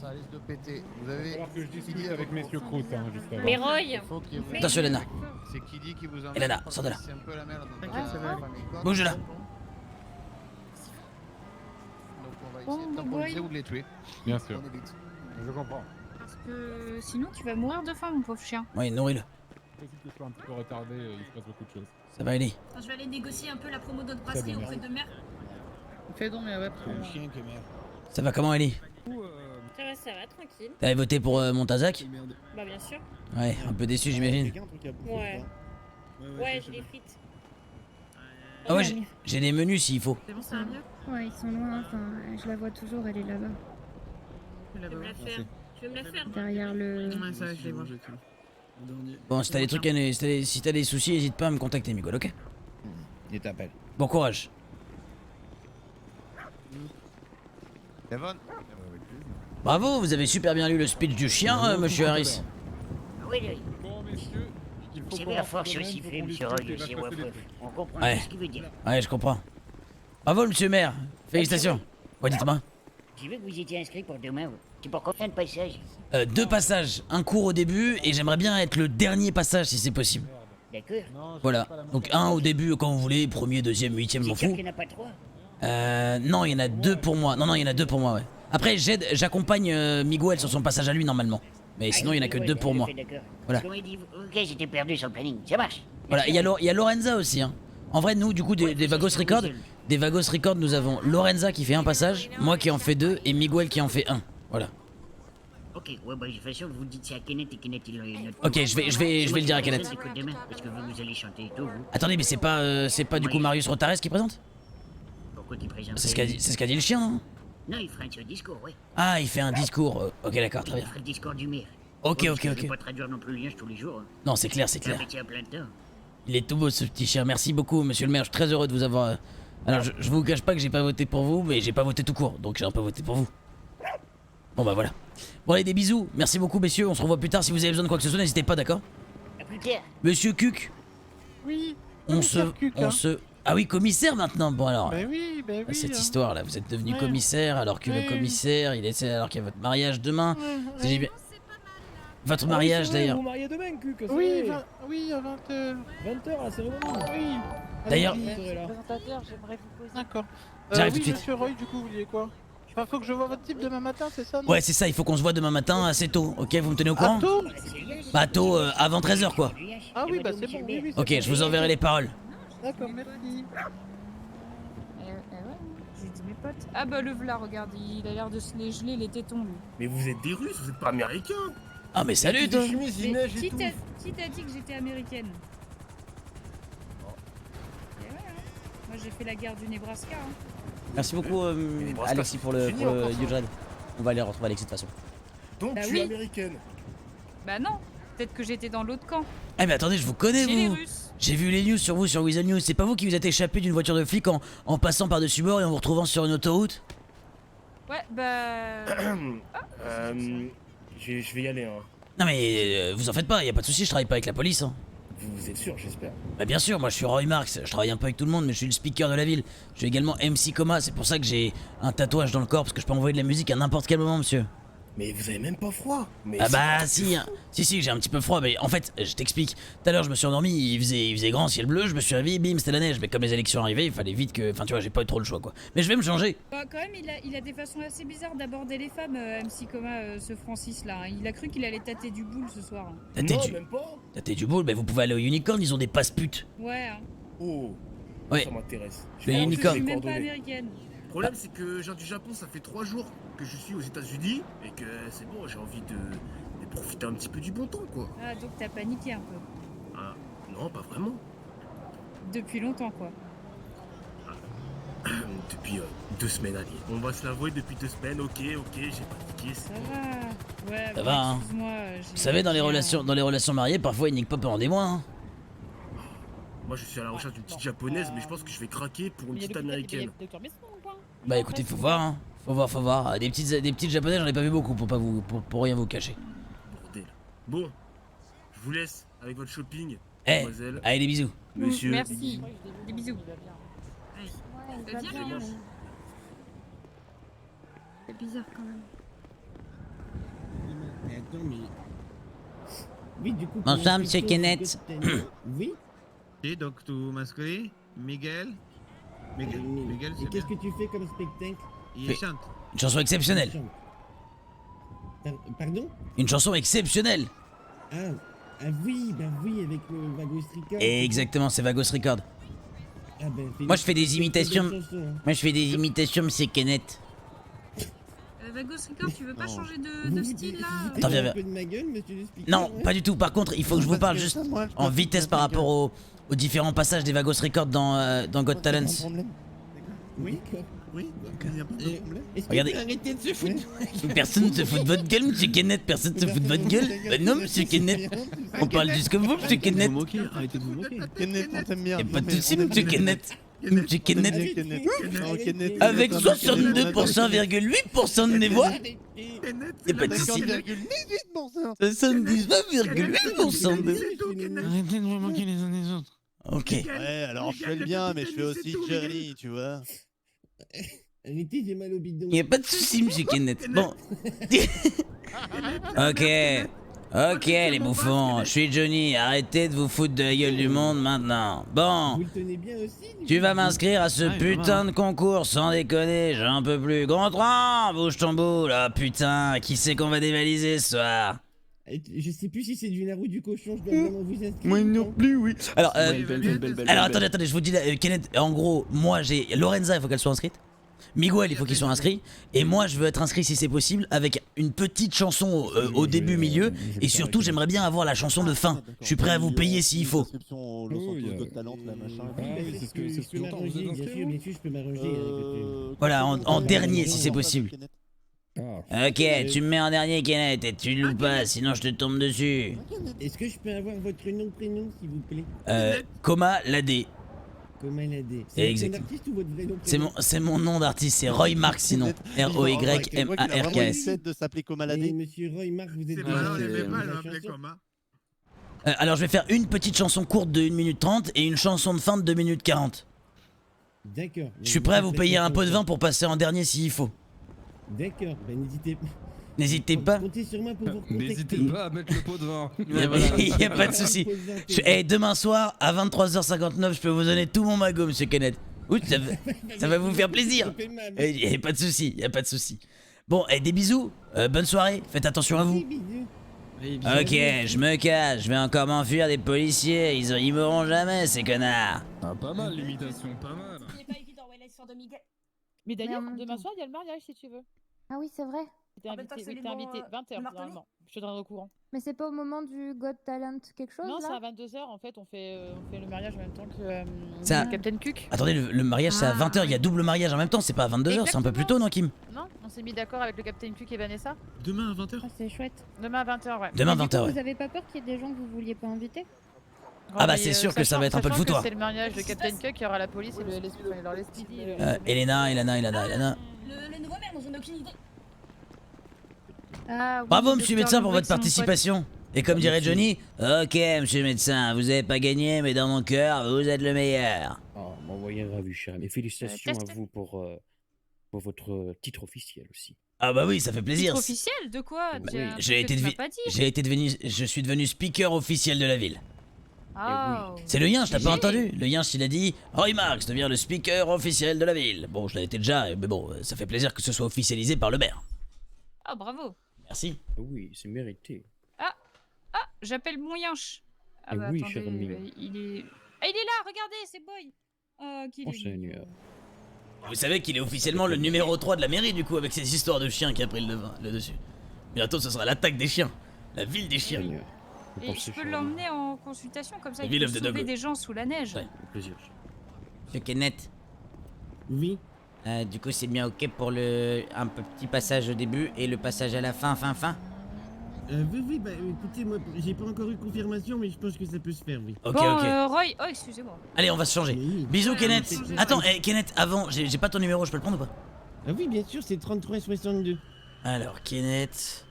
Speaker 8: Ça risque de péter. Vous avez.
Speaker 18: Il va falloir que je discute avec messieurs Croûte, hein, juste avant.
Speaker 3: Mais Roy.
Speaker 1: Attention, Elena.
Speaker 8: C'est qui dit qui vous emmène?
Speaker 1: Elena, sors de là.
Speaker 8: C'est un peu la merde.
Speaker 1: Bouge de là.
Speaker 8: Donc on va essayer de temporiser ou de les tuer.
Speaker 18: Bien sûr.
Speaker 8: On évite.
Speaker 18: Je comprends.
Speaker 3: Parce que sinon, tu vas mourir de faim, mon pauvre chien.
Speaker 1: Oui, nourris-le.
Speaker 18: C'est possible que je sois un petit peu retardé, il se passe beaucoup de choses.
Speaker 1: Ça va aller.
Speaker 3: Je vais aller négocier un peu la promo d'autres brasseries auprès de mère.
Speaker 5: Fais donc, mais ouais.
Speaker 8: Un chien qui est merde.
Speaker 1: Ça va comment, Ellie?
Speaker 3: Ça va, tranquille.
Speaker 1: T'avais voté pour Montazak?
Speaker 3: Bah, bien sûr.
Speaker 1: Ouais, un peu déçu, j'imagine.
Speaker 3: Ouais. Ouais, j'ai des frites.
Speaker 1: Ah ouais, j'ai des menus s'il faut.
Speaker 3: C'est bon, ça va mieux?
Speaker 2: Ouais, ils sont loin, enfin, je la vois toujours, elle est là-bas.
Speaker 3: Je vais me la faire. Je vais me la faire.
Speaker 2: Derrière le...
Speaker 5: Ouais, ça va, je les vois.
Speaker 1: Bon, si t'as des trucs, si t'as des soucis, hésite pas à me contacter, Miguel, ok?
Speaker 8: Il t'appelle.
Speaker 1: Bon courage.
Speaker 8: Devon.
Speaker 1: Bravo, vous avez super bien lu le speech du chien, monsieur Harris.
Speaker 21: Oui, oui.
Speaker 18: Bon, messieurs, il faut
Speaker 21: C'est
Speaker 18: qu'on
Speaker 21: bien
Speaker 18: reste
Speaker 21: fort
Speaker 18: quand
Speaker 21: sur
Speaker 18: même
Speaker 21: siffler,
Speaker 18: pour qu'on
Speaker 21: monsieur
Speaker 18: discute
Speaker 21: Roy,
Speaker 18: et va
Speaker 21: c'est
Speaker 18: se passer
Speaker 21: Wafreux.
Speaker 1: hein.
Speaker 18: des trucs.
Speaker 21: On comprend
Speaker 1: Ouais.
Speaker 21: tout ce qu'il veut dire.
Speaker 1: Ouais, je comprends. Bravo, monsieur maire. Félicitations. Ouais, dites-moi.
Speaker 21: J'ai vu que vous étiez inscrit pour demain. C'est pour combien de passages?
Speaker 1: 2 passages, un cours au début, et j'aimerais bien être le dernier passage si c'est possible.
Speaker 21: D'accord.
Speaker 1: Voilà. Donc un au début quand vous voulez, premier, deuxième, huitième, m'en
Speaker 21: C'est sûr
Speaker 1: fous.
Speaker 21: qu'il n'y en a pas 3?
Speaker 1: Non, il y en a 2 pour moi. Non, il y en a 2 pour moi, ouais. Après, j'accompagne Miguel sur son passage à lui normalement. Mais sinon, il y en a que 2 pour moi. Voilà.
Speaker 21: Comment il dit? Ok, j'étais perdu sur le planning. Ça marche.
Speaker 1: Voilà, il y a Lorenza aussi, hein. En vrai, nous, du coup, des Vagos Records, nous avons Lorenza qui fait un passage, moi qui en fais 2, et Miguel qui en fait 1. Voilà.
Speaker 21: Ok, ouais, bah, de toute façon, vous dites ça à Kenneth et Kenneth, il note.
Speaker 1: Ok, je vais le dire à Kenneth.
Speaker 21: Demain, parce que vous allez chanter et tout, vous.
Speaker 1: Attendez, mais c'est pas du coup Marius Rotares qui présente?
Speaker 21: Pourquoi tu présentes?
Speaker 1: C'est ce qu'a dit le chien, non?
Speaker 21: Non, il fera un discours, ouais.
Speaker 1: Ah, il fait un discours. Ok, d'accord, très
Speaker 21: Il
Speaker 1: bien.
Speaker 21: fera le discours du maire.
Speaker 1: Ok,
Speaker 21: Ouais,
Speaker 1: ok,
Speaker 21: parce que Je
Speaker 1: ok.
Speaker 21: vais pas traduire non plus le lien tous les jours.
Speaker 1: Non, c'est clair, c'est
Speaker 21: C'est un
Speaker 1: clair.
Speaker 21: métier à plein temps.
Speaker 1: Il est tout beau ce petit chien. Merci beaucoup, monsieur le maire. Je suis très heureux de vous avoir. Alors, je vous cache pas que j'ai pas voté pour vous, mais j'ai pas voté tout court, donc j'ai un peu voté pour vous. Bon, bah voilà. Bon, allez, des bisous. Merci beaucoup, messieurs. On se revoit plus tard. Si vous avez besoin de quoi que ce soit, n'hésitez pas, d'accord?
Speaker 21: À plus tard.
Speaker 1: Monsieur Cuc,
Speaker 20: Oui.
Speaker 1: on se. Ah oui, commissaire maintenant. Bon, alors.
Speaker 20: Ben oui, ben oui.
Speaker 1: Cette
Speaker 20: hein.
Speaker 1: histoire là, vous êtes devenu
Speaker 20: Ouais.
Speaker 1: commissaire alors que
Speaker 20: Ouais.
Speaker 1: le commissaire il essaie alors qu'il y a votre mariage demain.
Speaker 20: Ouais,
Speaker 1: Si j'ai bien- Votre
Speaker 20: Ah oui,
Speaker 1: mariage
Speaker 20: c'est vrai,
Speaker 1: d'ailleurs.
Speaker 20: Vous mariez demain, Cuc.
Speaker 9: Oui,
Speaker 20: oui, à 20h. 20h la cérémonie. Oui.
Speaker 1: D'ailleurs-
Speaker 20: Présentateur,
Speaker 4: Présentateur, j'aimerais vous poser.
Speaker 20: D'accord.
Speaker 1: J'arrive tout de
Speaker 20: oui,
Speaker 1: suite.
Speaker 20: monsieur Roy, du coup, vous vouliez quoi?
Speaker 16: Enfin, faut que je vois votre type demain matin, c'est ça non?
Speaker 1: Ouais, c'est ça, il faut qu'on se voit demain matin assez tôt, ok? Vous me tenez au courant?
Speaker 16: tôt?
Speaker 1: Bah tôt, avant 13h quoi.
Speaker 16: Ah oui, bah c'est bon, oui, oui.
Speaker 1: Ok, je vous enverrai les paroles.
Speaker 16: D'accord, merci.
Speaker 4: J'ai dit mes potes. Ah bah le v'là, regarde, il a l'air de se les geler les tétons lui.
Speaker 8: Mais vous êtes des Russes, vous êtes pas américains.
Speaker 1: Ah mais salut toi.
Speaker 4: Mais qui t'a dit que j'étais américaine? Eh ouais, hein. Moi j'ai fait la guerre du Nebraska. Hein.
Speaker 1: Merci beaucoup Alexis pour le Eugène. On va aller retrouver Alexis de toute façon.
Speaker 8: Donc
Speaker 4: Bah
Speaker 8: tu
Speaker 4: oui.
Speaker 8: es américaine.
Speaker 4: Bah non, peut-être que j'étais dans l'autre camp.
Speaker 1: Ah mais attendez, je vous connais
Speaker 4: Chez les
Speaker 1: vous.
Speaker 4: Russes.
Speaker 1: J'ai vu les news sur vous sur Weasel News. C'est pas vous qui vous êtes échappé d'une voiture de flic en passant par-dessus bord et en vous retrouvant sur une autoroute?
Speaker 4: Ouais, bah...
Speaker 8: Je vais y aller, hein.
Speaker 1: Non mais vous en faites pas, y a pas de soucis, je travaille pas avec la police hein.
Speaker 8: Vous êtes sûr, j'espère.
Speaker 1: Bah bien sûr, moi je suis Roy Marx, je travaille un peu avec tout le monde mais je suis le speaker de la ville. Je suis également MC Coma, c'est pour ça que j'ai un tatouage dans le corps parce que je peux envoyer de la musique à n'importe quel moment monsieur.
Speaker 8: Mais vous avez même pas froid. Mais
Speaker 1: Ah bah si, j'ai un petit peu froid, mais en fait, je t'explique. Tout à l'heure, je me suis endormi, il faisait grand ciel bleu, je me suis réveillé, bim, c'était la neige. Mais comme les élections arrivaient, il fallait vite que... Enfin, tu vois, j'ai pas eu trop le choix, quoi. Mais je vais me changer.
Speaker 4: Bah, quand même, il a des façons assez bizarres d'aborder les femmes, MC Coma, ce Francis là. Il a cru qu'il allait tâter du boule ce soir.
Speaker 1: Tâter du boule, bah vous pouvez aller au Unicorn, ils ont des passe-putes.
Speaker 4: Ouais. Hein.
Speaker 8: Oh,
Speaker 1: ouais.
Speaker 8: Ça m'intéresse.
Speaker 1: Le Unicorn.
Speaker 4: Je suis même pas américaine.
Speaker 8: Le problème, c'est que je viens du Japon, ça fait 3 jours que je suis aux États-Unis et que c'est bon, j'ai envie de profiter un petit peu du bon temps, quoi.
Speaker 4: Ah, donc t'as paniqué un peu.
Speaker 8: Ah, non, pas vraiment.
Speaker 4: Depuis longtemps, quoi.
Speaker 8: Depuis 2 semaines, allez. On va se l'avouer, depuis 2 semaines, ok, j'ai paniqué.
Speaker 4: Ça va. Ouais,
Speaker 1: ça va, hein.
Speaker 4: Excuse-moi.
Speaker 1: Vous savez, dans les relations mariées, parfois ils niquent pas pendant des mois, hein.
Speaker 8: Moi, je suis à la recherche d'une petite japonaise, mais je pense que je vais craquer pour une petite américaine.
Speaker 1: Bah écoutez, faut voir, hein. Faut voir. Des petites japonaises, j'en ai pas vu beaucoup pour rien vous cacher.
Speaker 8: Bordel. Bon, je vous laisse avec votre shopping,
Speaker 1: Eh,
Speaker 8: mademoiselle.
Speaker 1: allez, des bisous.
Speaker 8: Monsieur.
Speaker 4: Merci. Des bisous.
Speaker 3: C'est bizarre quand même.
Speaker 12: Mais attends, mais... Oui, du coup...
Speaker 1: Bonsoir, monsieur Kenneth.
Speaker 12: Oui.
Speaker 11: Et donc tout masqué, Miguel,
Speaker 12: Miguel,
Speaker 11: c'est
Speaker 12: et qu'est-ce que tu fais comme spectacle?
Speaker 11: Il chante.
Speaker 1: Une chanson exceptionnelle.
Speaker 12: Pardon?
Speaker 1: Une chanson exceptionnelle.
Speaker 12: Ah oui, bah oui, avec le Vagos Record.
Speaker 1: Exactement, c'est Vagos Record.
Speaker 12: Ah ben,
Speaker 1: Moi je fais des imitations. Monsieur Kenneth.
Speaker 3: Vagos Record, tu veux pas changer de style là?
Speaker 1: Attends, viens.
Speaker 12: Un peu de ma gueule, monsieur le speaker,
Speaker 1: Non,
Speaker 12: ouais.
Speaker 1: pas du tout. Par contre, il faut que je vous parle juste en vitesse par rapport aux différents passages des Vagos Records dans Got Talents.
Speaker 12: Oui,
Speaker 11: oui.
Speaker 12: Est-ce que
Speaker 1: Regardez.
Speaker 12: tu peux arrêter de se foutre?
Speaker 1: Personne ne se fout de votre gueule, monsieur Kenneth. Personne ne se fout de votre gueule. Bah non, monsieur Kenneth. On parle juste comme vous, monsieur Kenneth.
Speaker 11: Arrêtez de vous moquer.
Speaker 20: Kenneth, on t'aime bien.
Speaker 1: Y'a pas de soucis, monsieur Kenneth. Monsieur Kenneth. Avec 62,8% de mes voix. Y'a pas de soucis. 79,8% de...
Speaker 20: Arrêtez de vous moquer les uns des autres.
Speaker 1: Ok.
Speaker 20: Ouais, alors je fais le bien, mais je fais aussi Jerry, tu vois.
Speaker 12: Arrêtez, j'ai mal au bidon.
Speaker 1: Y'a pas de soucis, monsieur Kenneth. Bon. Ok, les bouffons, je suis Johnny, arrêtez de vous foutre de la gueule du monde maintenant. Bon,
Speaker 12: Vous le tenez bien aussi?
Speaker 1: tu vas m'inscrire à ce putain de concours, sans déconner, j'en peux plus. Gontran, bouge ton bout là, putain, qui c'est qu'on va dévaliser ce soir?
Speaker 12: Je sais plus si c'est du Naru du cochon, je dois vraiment vous inscrire.
Speaker 1: Moi non plus, oui. Alors,
Speaker 12: belle,
Speaker 1: attendez, je vous dis, Kenneth, en gros, moi j'ai Lorenza, il faut qu'elle soit inscrite. Miguel, il faut qu'il soit inscrit. Et moi, je veux être inscrit si c'est possible avec une petite chanson au début, milieu. Et surtout, j'aimerais bien avoir la chanson de fin. Je suis prêt à vous payer s'il faut.
Speaker 20: C'est ce que j'entends. Vous êtes inscrit,
Speaker 12: bien sûr, je peux m'arranger.
Speaker 1: Voilà, en dernier si c'est possible. Ok, tu me mets en dernier, Kenneth, et tu loues pas, sinon je te tombe dessus.
Speaker 12: Est-ce que je peux avoir votre nom, prénom, s'il vous plaît?
Speaker 1: Coma Ladé.
Speaker 12: Coma Ladé. C'est
Speaker 1: Exact.
Speaker 12: votre artiste ou votre vrai nom?
Speaker 1: C'est mon nom d'artiste, c'est Roy Marx sinon. R-O-Y-M-A-R-K-S.
Speaker 20: de s'appeler Coma Ladé.
Speaker 12: Monsieur Roy Marx, vous êtes
Speaker 1: alors je vais faire une petite chanson courte de 1 minute 30 et une chanson de fin de 2 minutes 40.
Speaker 12: D'accord.
Speaker 1: Je suis prêt à vous payer un pot de vin pour passer en dernier s'il faut.
Speaker 12: D'accord, ben
Speaker 1: N'hésitez pas.
Speaker 12: Comptez sur moi pour vous contacter.
Speaker 22: N'hésitez pas à mettre le pot de vin.
Speaker 1: Y a pas de souci. Demain soir à 23h59, je peux vous donner tout mon magot, monsieur Kenneth. Oui, ça va vous faire plaisir. Y a pas de souci, y a pas de souci. Bon, des bisous, bonne soirée, faites attention à vous. Ok, je me cache, je vais encore m'enfuir des policiers, ils m'auront jamais ces connards.
Speaker 22: Ah, pas mal l'imitation, pas mal.
Speaker 4: C'est pas évident, ouais, l'histoire de Miguel. Mais d'ailleurs, demain soir, il y a le mariage si tu veux.
Speaker 2: Ah oui, c'est vrai.
Speaker 4: T'es invité, 20h normalement. Je te donnerai au courant.
Speaker 2: Mais c'est pas au moment du Got Talent quelque chose
Speaker 4: Non,
Speaker 2: là
Speaker 4: c'est à 22h en fait, on fait le mariage en même temps que
Speaker 1: Ça-
Speaker 4: Captain Cook.
Speaker 1: Attendez, le mariage c'est à 20h, il y a double mariage en même temps, c'est pas à 22h, c'est un peu plus tôt, non Kim?
Speaker 4: Non, on s'est mis d'accord avec le Captain Cook et Vanessa.
Speaker 11: Demain à 20h
Speaker 2: C'est chouette.
Speaker 4: Demain à 20h, ouais.
Speaker 1: Demain à
Speaker 2: Mais du
Speaker 1: 20h,
Speaker 2: coup,
Speaker 1: ouais.
Speaker 2: Vous avez pas peur qu'il y ait des gens que vous vouliez pas inviter?
Speaker 1: Ah bah c'est sûr que ça va être un peu le
Speaker 4: sachant que
Speaker 1: foutoir.
Speaker 4: C'est le mariage de Captain Cook, il y aura la police et le SPD.
Speaker 1: Elena.
Speaker 4: Le nouveau maire, on n'a aucune idée.
Speaker 2: Ah, oui,
Speaker 1: Bravo
Speaker 2: le
Speaker 1: monsieur
Speaker 2: docteur
Speaker 1: médecin pour
Speaker 2: Louvet,
Speaker 1: votre
Speaker 2: c'est mon pote.
Speaker 1: participation. Et comme dirait Johnny, ok monsieur médecin, vous avez pas gagné mais dans mon cœur, vous êtes le meilleur.
Speaker 10: Oh, m'envoyer ravi, cher. Et félicitations à vous pour votre titre officiel aussi.
Speaker 1: Ah bah oui, ça fait plaisir.
Speaker 4: Titre officiel de quoi?
Speaker 1: Je suis devenu speaker officiel de la ville.
Speaker 4: Oh.
Speaker 1: C'est le Yinche, t'as pas entendu? Le Yinche il a dit Roy Marx devient le speaker officiel de la ville. Bon, je l'avais été déjà, mais bon, ça fait plaisir que ce soit officialisé par le maire.
Speaker 4: Ah, bravo.
Speaker 1: Merci.
Speaker 10: Oui, c'est mérité.
Speaker 4: Ah, j'appelle mon Yinche. Ah bah
Speaker 10: oui,
Speaker 4: attendez,
Speaker 10: cher ami.
Speaker 4: il est là, regardez, c'est Boy. Oh, qu'il
Speaker 10: Oh,
Speaker 4: est mignon.
Speaker 10: Seigneur.
Speaker 1: Vous savez qu'il est officiellement le numéro 3 de la mairie du coup avec ces histoires de chiens qui a pris le dessus. Bientôt ce sera l'attaque des chiens. La ville des chiens.
Speaker 4: Et je peux l'emmener en consultation comme ça,
Speaker 1: The
Speaker 4: il
Speaker 1: Will
Speaker 4: peut
Speaker 1: of the
Speaker 4: sauver
Speaker 1: Dog.
Speaker 4: des gens sous la neige.
Speaker 1: Ouais.
Speaker 10: Plaisir.
Speaker 1: Monsieur Kenneth.
Speaker 12: Oui.
Speaker 1: Du coup c'est bien ok pour un petit passage au début et le passage à la fin.
Speaker 12: Oui, bah écoutez, moi j'ai pas encore eu confirmation, mais je pense que ça peut se faire, oui.
Speaker 1: Ok,
Speaker 4: bon,
Speaker 1: ok.
Speaker 4: Roy, oh excusez-moi.
Speaker 1: Allez, on va se changer. Bisous Kenneth. Attends, Kenneth, avant, j'ai pas ton numéro, je peux le prendre ou pas?
Speaker 12: Ah oui, bien sûr, c'est 3362.
Speaker 1: Alors, Kenneth,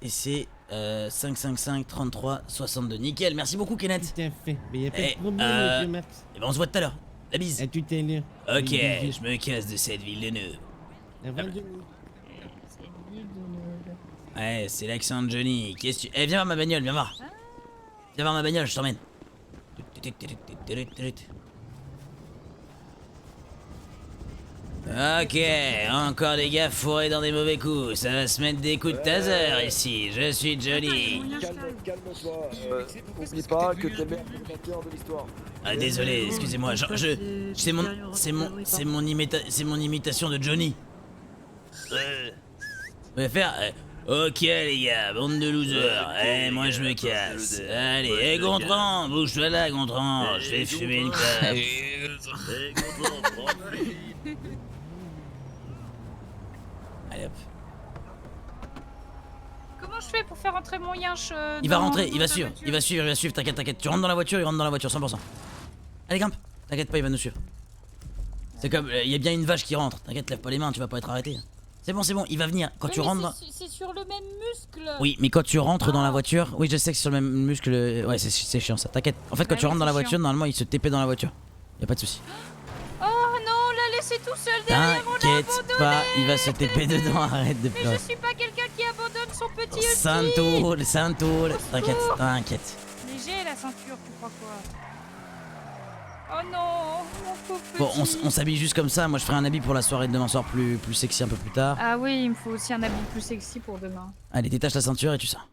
Speaker 1: et c'est 555 33 62. Nickel, merci beaucoup Kenneth.
Speaker 12: Tout à fait, mais y a pas de problème, monsieur Marx.
Speaker 1: Et ben on se voit tout à l'heure. La bise.
Speaker 12: À tout à l'heure.
Speaker 1: Ok,
Speaker 12: Bisous.
Speaker 1: je me casse de cette ville de nœud.
Speaker 12: Au revoir, Johnny.
Speaker 1: Ouais, c'est l'accent de Johnny. Qu'est-ce que tu... Eh, viens voir ma bagnole, viens voir. Viens voir ma bagnole, je t'emmène. Ok, encore des gars fourrés dans des mauvais coups. Ça va se mettre des coups de taser ici. Je suis Johnny.
Speaker 15: Calme-toi. N'oublie pas que t'es mère de l'histoire.
Speaker 1: Ah désolé, excusez-moi. C'est mon imitation de Johnny. On va faire. Ok les gars, bande de losers. Moi je me casse. Allez, Gontran, bouge-toi là, Gontran. Je vais fumer une clope. Allez hop.
Speaker 4: Comment je fais pour faire entrer mon Yinche
Speaker 1: Il va rentrer, il va suivre, t'inquiète. Tu rentres dans la voiture, il rentre dans la voiture, 100%. Allez, grimpe, t'inquiète pas, il va nous suivre. C'est comme, il y a bien une vache qui rentre, t'inquiète, lève pas les mains, tu vas pas être arrêté. C'est bon, il va venir. Quand tu rentres dans...
Speaker 4: C'est sur le même muscle.
Speaker 1: Oui, mais quand tu rentres dans la voiture, oui, je sais que c'est sur le même muscle. Ouais, c'est chiant ça, t'inquiète. En fait, quand tu rentres dans la voiture, normalement, il se TP dans la voiture. Y a pas de souci.
Speaker 4: Oh non, on l'a laissé tout seul derrière, on l'a
Speaker 1: T'inquiète
Speaker 4: abandonné.
Speaker 1: pas, il va se TP dedans, arrête de
Speaker 4: Mais
Speaker 1: pleurer.
Speaker 4: je suis pas quelqu'un qui abandonne son petit aussi.
Speaker 1: Saint-Toul, t'inquiète.
Speaker 4: Léger la ceinture, tu crois quoi? Oh non, mon pauvre petit.
Speaker 1: Bon, on s'habille juste comme ça. Moi, je ferai un habit pour la soirée de demain soir plus sexy un peu plus tard.
Speaker 4: Ah oui, il me faut aussi un habit plus sexy pour demain.
Speaker 1: Allez, détache la ceinture et tu sors.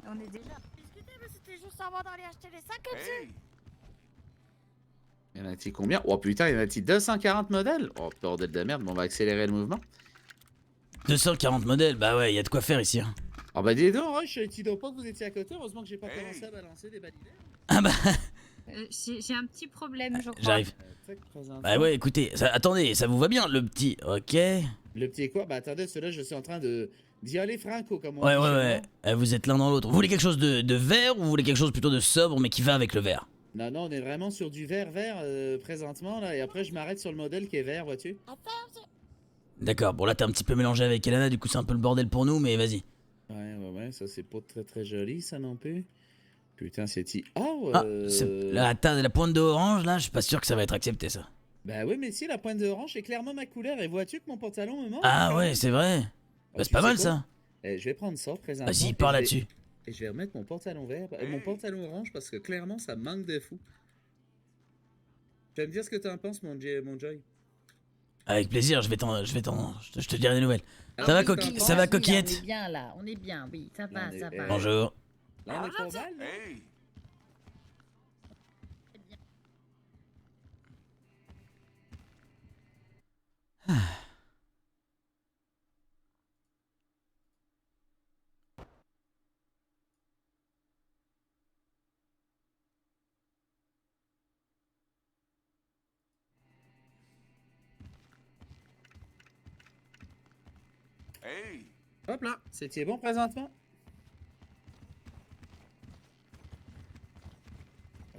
Speaker 4: On est déjà.
Speaker 2: Excusez, mais c'était juste avant d'aller acheter les sacs aussi.
Speaker 13: Il y en a-t-il combien? Oh putain, il y en a-t-il 240 modèles? Oh bordel de merde, mais on va accélérer le mouvement.
Speaker 1: 240 modèles, bah ouais, y a de quoi faire ici. Hein.
Speaker 13: Oh bah dis donc, je dois pas que vous étiez à côté, heureusement que j'ai pas commencé à balancer des balidés.
Speaker 1: Ah bah...
Speaker 4: J'ai un petit problème, je crois.
Speaker 1: J'arrive. Bah ouais, écoutez, attendez, ça vous va bien, le petit... Ok.
Speaker 13: Le petit quoi? Bah attendez, celui-là, je suis en train d'y aller franco, comme on
Speaker 1: Ouais,
Speaker 13: dit chez
Speaker 1: ouais. Vous êtes l'un dans l'autre. Vous voulez quelque chose de vert ou vous voulez quelque chose plutôt de sobre mais qui va avec le vert?
Speaker 13: Non, on est vraiment sur du vert présentement, là, et après je m'arrête sur le modèle qui est vert, vois-tu?
Speaker 1: D'accord, bon là t'es un petit peu mélangé avec Elana, du coup c'est un peu le bordel pour nous, mais vas-y.
Speaker 13: Ouais, ça c'est pas très joli, ça non plus. Putain, c'est-tu...
Speaker 1: La pointe de orange, là, je suis pas sûr que ça va être accepté, ça.
Speaker 13: Bah oui, mais si, la pointe de orange, c'est clairement ma couleur, et vois-tu que mon pantalon me manque?
Speaker 1: Ah ouais, c'est vrai. Bah c'est pas mal, ça.
Speaker 13: Je vais prendre ça, présentement.
Speaker 1: Vas-y, pars là-dessus.
Speaker 13: Et je vais remettre mon pantalon vert, mon pantalon orange, parce que clairement, ça me manque de fou. Tu vas me dire ce que t'en penses, mon Joy.
Speaker 1: Avec plaisir, je te dirai des nouvelles. Ça va, ça va, coquillette?
Speaker 7: On est bien là, on est bien, oui, ça va, ça va.
Speaker 1: Bonjour.
Speaker 13: Là, on est pour mal. Hop là, c'était bon présentement?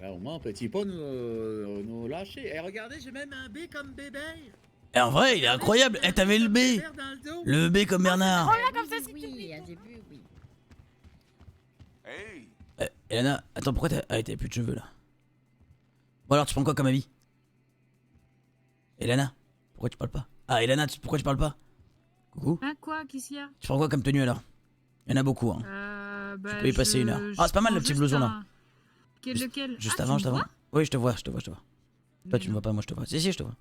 Speaker 13: Alors, au moins, on peut pas nous lâcher. Et regardez, j'ai même un B comme bébé.
Speaker 1: Et en vrai, il est incroyable. Eh, t'avais le B. Le B comme Bernard.
Speaker 3: Regarde comme ça, c'est
Speaker 7: Oui, au début, oui.
Speaker 1: Elana, attends, pourquoi t'as plus de cheveux là? Bon alors, tu prends quoi comme avis? Elana, pourquoi tu parles pas? Ah, Elana, pourquoi tu parles pas? Coucou.
Speaker 4: Hein, quoi? Qu'est-ce qu'il y a?
Speaker 1: Tu prends quoi comme tenue alors? Il y en a beaucoup, hein.
Speaker 4: Bah,
Speaker 1: tu peux y passer 1 heure. Ah, c'est pas mal le petit blouson là.
Speaker 4: Lequel?
Speaker 1: Juste avant, juste avant. Oui, je te vois. Toi, tu me vois pas, moi je te vois. Si, je te vois.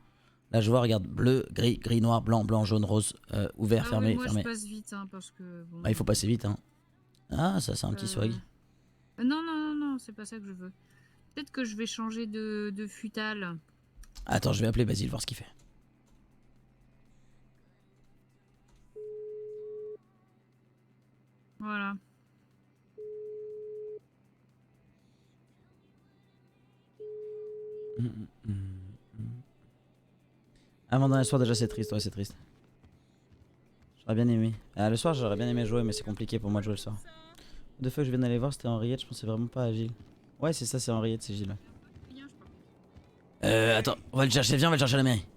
Speaker 1: Là, je vois, regarde, bleu, gris, noir, blanc, jaune, rose, ouvert, fermé,
Speaker 4: oui, moi,
Speaker 1: fermé.
Speaker 4: Je passe vite, hein, parce que... Bon,
Speaker 1: il faut passer vite, hein. Ah, ça, c'est un petit swag.
Speaker 4: Non, c'est pas ça que je veux. Peut-être que je vais changer de futal.
Speaker 1: Attends, je vais appeler Basile, voir ce qu'il fait.
Speaker 4: Voilà.
Speaker 1: Avant dans le soir déjà c'est triste, ouais c'est triste. J'aurais bien aimé. Le soir j'aurais bien aimé jouer mais c'est compliqué pour moi de jouer le soir. Deux fois que je viens d'aller voir c'était Henriette, je pensais vraiment pas à Gilles. Ouais c'est ça, c'est Henriette, c'est Gilles. Attends, on va le chercher, viens on va le chercher à la mairie.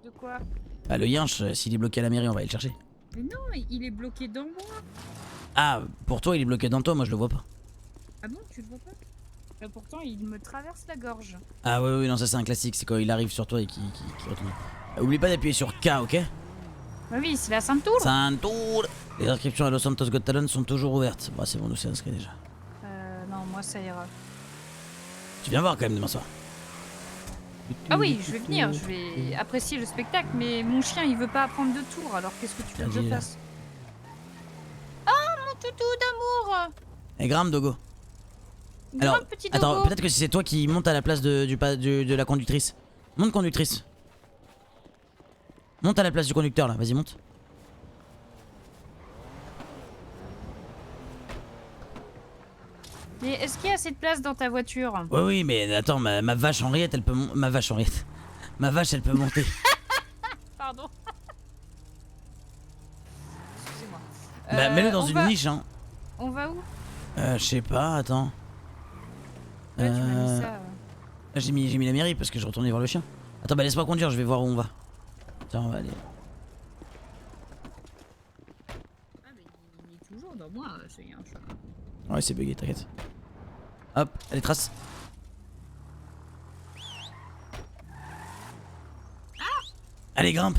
Speaker 4: De quoi?
Speaker 1: Bah le yinche, s'il est bloqué à la mairie on va aller le chercher.
Speaker 4: Mais non, il est bloqué dans moi.
Speaker 1: Ah, pour toi il est bloqué dans toi, moi je le vois pas.
Speaker 4: Ah bon, tu le vois pas? Pourtant, il me traverse la gorge.
Speaker 1: Ah oui, non, ça c'est un classique, c'est quand il arrive sur toi et qu'il retourne. Oublie pas d'appuyer sur K, ok?
Speaker 4: Bah oui, c'est la Sainte-Tour.
Speaker 1: Sainte-Tour. Les inscriptions à Los Santos Got Talent sont toujours ouvertes. Bah c'est bon, nous c'est inscrit déjà.
Speaker 4: Non, moi ça ira.
Speaker 1: Tu viens voir quand même demain soir.
Speaker 4: Ah oui, je vais venir, je vais apprécier le spectacle, mais mon chien il veut pas apprendre de tour, alors qu'est-ce que tu veux que je fasse? Oh mon toutou d'amour!
Speaker 1: Et grimpe, Dogo. Alors, attends, peut-être que c'est toi qui monte à la place de la conductrice. Monte, conductrice. Monte à la place du conducteur là, vas-y, monte.
Speaker 4: Mais est-ce qu'il y a assez de place dans ta voiture?
Speaker 1: Oui, mais attends, ma vache Henriette, elle peut monter. Ma vache Henriette. Ma vache, elle peut monter.
Speaker 4: Pardon. Excusez-moi.
Speaker 1: Bah, mets-le dans une niche, hein.
Speaker 4: On va où?
Speaker 1: Je sais pas, attends.
Speaker 4: Ouais, tu m'as mis ça.
Speaker 1: J'ai mis la mairie parce que je retournais voir le chien. Attends, bah laisse-moi conduire, je vais voir où on va. Tiens, on va aller.
Speaker 4: Ah, mais il est toujours dans moi, c'est un chat.
Speaker 1: Ouais, c'est bugué, t'inquiète. Hop, allez, trace. Allez, grimpe.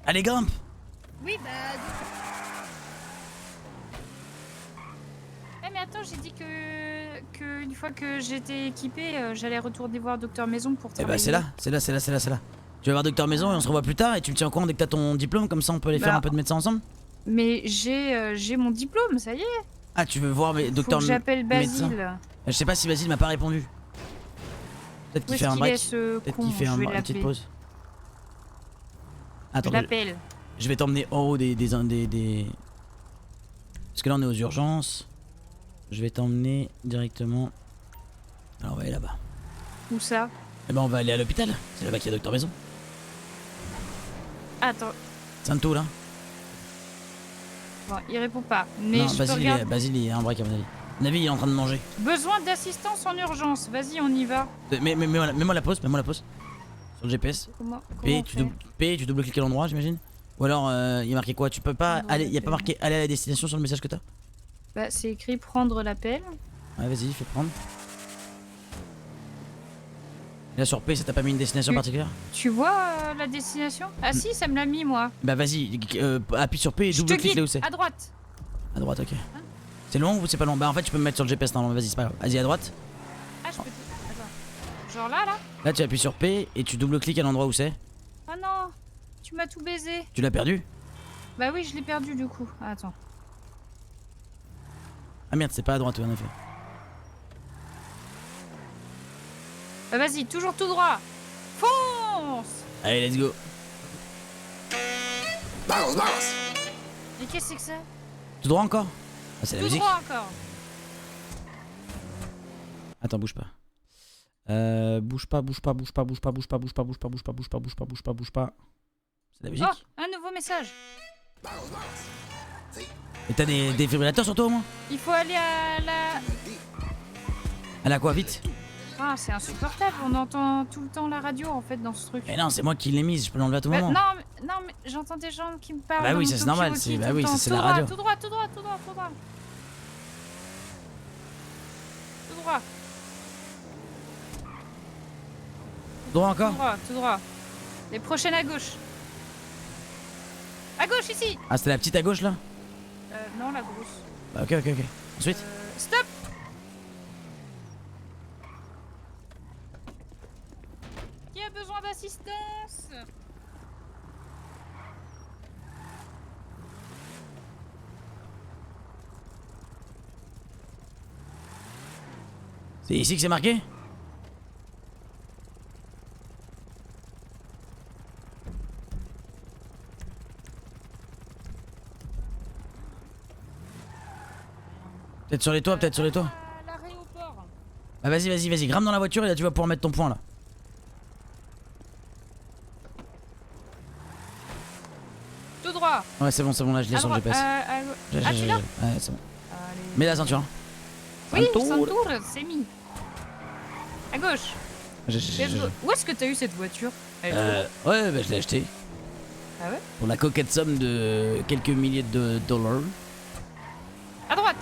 Speaker 1: Allez, grimpe.
Speaker 4: Oui, bah... Eh mais attends, j'ai dit que une fois que j'étais équipée, j'allais retourner voir Docteur Maison pour travailler.
Speaker 1: Eh bah c'est là. Tu vas voir Docteur Maison et on se revoit plus tard et tu me tiens au courant dès que t'as ton diplôme, comme ça on peut aller faire un peu de médecin ensemble.
Speaker 4: Mais j'ai mon diplôme, ça y est.
Speaker 1: Ah, tu veux voir Docteur Maison?
Speaker 4: J'appelle Basile.
Speaker 1: Je sais pas si Basile m'a pas répondu. Peut-être qu'il fait un break. Peut-être qu'il fait une petite pause. Attends, je vais t'emmener en haut des... Parce que là on est aux urgences. Je vais t'emmener directement. Alors on va aller là-bas.
Speaker 4: Où ça?
Speaker 1: Eh ben on va aller à l'hôpital. C'est là-bas qu'il y a Docteur Maison.
Speaker 4: Attends.
Speaker 1: Santo là.
Speaker 4: Bon, il répond pas. Mais
Speaker 1: non,
Speaker 4: je
Speaker 1: Basile il a un break à mon avis. À mon avis il est en train de manger.
Speaker 4: Besoin d'assistance en urgence. Vas-y, on y va.
Speaker 1: Mets-moi la pause, Sur le GPS.
Speaker 4: Comment
Speaker 1: tu double-cliques à l'endroit, j'imagine. Ou alors il y a marqué quoi? Tu peux pas aller. Il y a pas marqué aller à la destination sur le message que t'as?
Speaker 4: Bah c'est écrit prendre l'appel.
Speaker 1: Ouais, vas-y, fais prendre. Et là sur P, ça t'a pas mis une destination particulière?
Speaker 4: Tu vois la destination? Ah si, ça me l'a mis moi.
Speaker 1: Bah vas-y, appuie sur P et double-clique là où c'est.
Speaker 4: À droite.
Speaker 1: À droite, ok. C'est long ou c'est pas long? Bah en fait tu peux me mettre sur le GPS normalement, vas-y c'est pas grave. Vas-y à droite.
Speaker 4: Ah je peux... Attends. Genre là?
Speaker 1: Là tu appuies sur P et tu double-cliques à l'endroit où c'est.
Speaker 4: Oh non! Tu m'as tout baisé.
Speaker 1: Tu l'as perdu?
Speaker 4: Bah oui, je l'ai perdu du coup. Ah, attends.
Speaker 1: Ah merde, c'est pas à droite, oui, en effet.
Speaker 4: Bah vas-y, toujours tout droit. Fonce!
Speaker 1: Allez, let's go.
Speaker 4: Mais qu'est-ce que c'est que ça?
Speaker 1: Tout droit encore? Ah, c'est la
Speaker 4: Tout
Speaker 1: musique.
Speaker 4: droit encore.
Speaker 1: Attends, bouge pas. Bouge pas. C'est la musique.
Speaker 4: Oh, un nouveau message.
Speaker 1: Et t'as des défibrillateurs sur toi au moins?
Speaker 4: Il faut aller à la...
Speaker 1: À la quoi, vite?
Speaker 4: Ah, c'est insupportable, on entend tout le temps la radio en fait dans ce truc.
Speaker 1: Mais non, c'est moi qui l'ai mise, je peux l'enlever à tout moment.
Speaker 4: Non, mais j'entends des gens qui me parlent.
Speaker 1: Bah oui,
Speaker 4: dans
Speaker 1: ça
Speaker 4: mon
Speaker 1: c'est normal,
Speaker 4: talkie-walkie
Speaker 1: bah
Speaker 4: tout
Speaker 1: oui,
Speaker 4: le
Speaker 1: ça
Speaker 4: temps.
Speaker 1: c'est la radio.
Speaker 4: Tout droit.
Speaker 1: Tout droit encore?
Speaker 4: Tout droit. Les prochaines à gauche. À gauche ici.
Speaker 1: Ah, c'était la petite à gauche là?
Speaker 4: Non, la grosse.
Speaker 1: Bah ok. Ensuite?
Speaker 4: Stop. Qui a besoin d'assistance?
Speaker 1: C'est ici que c'est marqué? Peut-être sur les toits,
Speaker 4: L'aéroport.
Speaker 1: Bah vas-y, grimpe dans la voiture et là tu vas pouvoir mettre ton point là.
Speaker 4: Tout droit.
Speaker 1: Ouais c'est bon, là je l'ai sur le GPS.
Speaker 4: Ah tu l'as?
Speaker 1: Ouais c'est bon.
Speaker 4: Allez.
Speaker 1: Mets la ceinture.
Speaker 4: Oui, Santour, c'est mis. À gauche. Où est-ce que t'as eu cette voiture?
Speaker 1: Ouais, bah je l'ai acheté.
Speaker 4: Ah ouais?
Speaker 1: Pour la coquette somme de quelques milliers de dollars.
Speaker 4: À droite.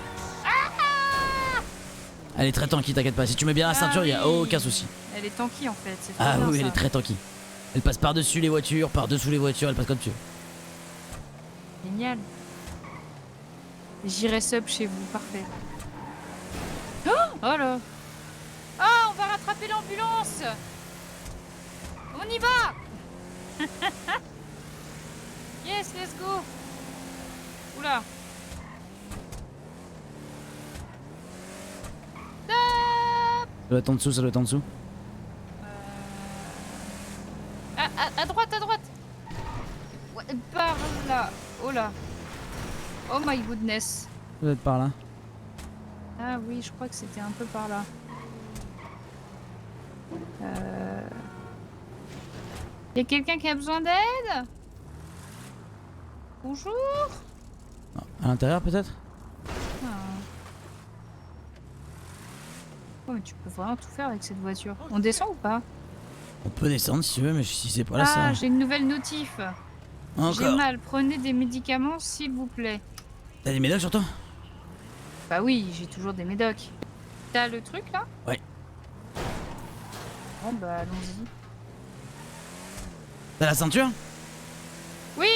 Speaker 1: Elle est très tanky, t'inquiète pas. Si tu mets bien la ceinture, il y a aucun souci.
Speaker 4: Elle est tanky en fait. C'est
Speaker 1: Ah
Speaker 4: bien,
Speaker 1: oui,
Speaker 4: ça.
Speaker 1: elle est très tanky. Elle passe par-dessus les voitures, par-dessous les voitures, elle passe comme tu veux.
Speaker 4: Génial. J'irai sub chez vous, parfait. Oh là. Ah, on va rattraper l'ambulance. On y va. Yes, let's go. Oula. Stop.
Speaker 1: Ça doit être en dessous,
Speaker 4: À droite. Ouais, par là. Oh là. Oh my goodness.
Speaker 1: Ça doit être par là.
Speaker 4: Ah oui, je crois que c'était un peu par là. Y a quelqu'un qui a besoin d'aide? Bonjour.
Speaker 1: Non, à l'intérieur peut-être?
Speaker 4: Oh, mais tu peux vraiment tout faire avec cette voiture. On descend ou pas?
Speaker 1: On peut descendre si tu veux, mais si c'est pas là,
Speaker 4: Ah,
Speaker 1: ça.
Speaker 4: j'ai une nouvelle notif. J'ai
Speaker 1: Encore.
Speaker 4: mal, prenez des médicaments s'il vous plaît.
Speaker 1: T'as des médocs sur toi?
Speaker 4: Bah oui, j'ai toujours des médocs. T'as le truc là?
Speaker 1: Ouais.
Speaker 4: Bon bah allons-y.
Speaker 1: T'as la ceinture?
Speaker 4: Oui,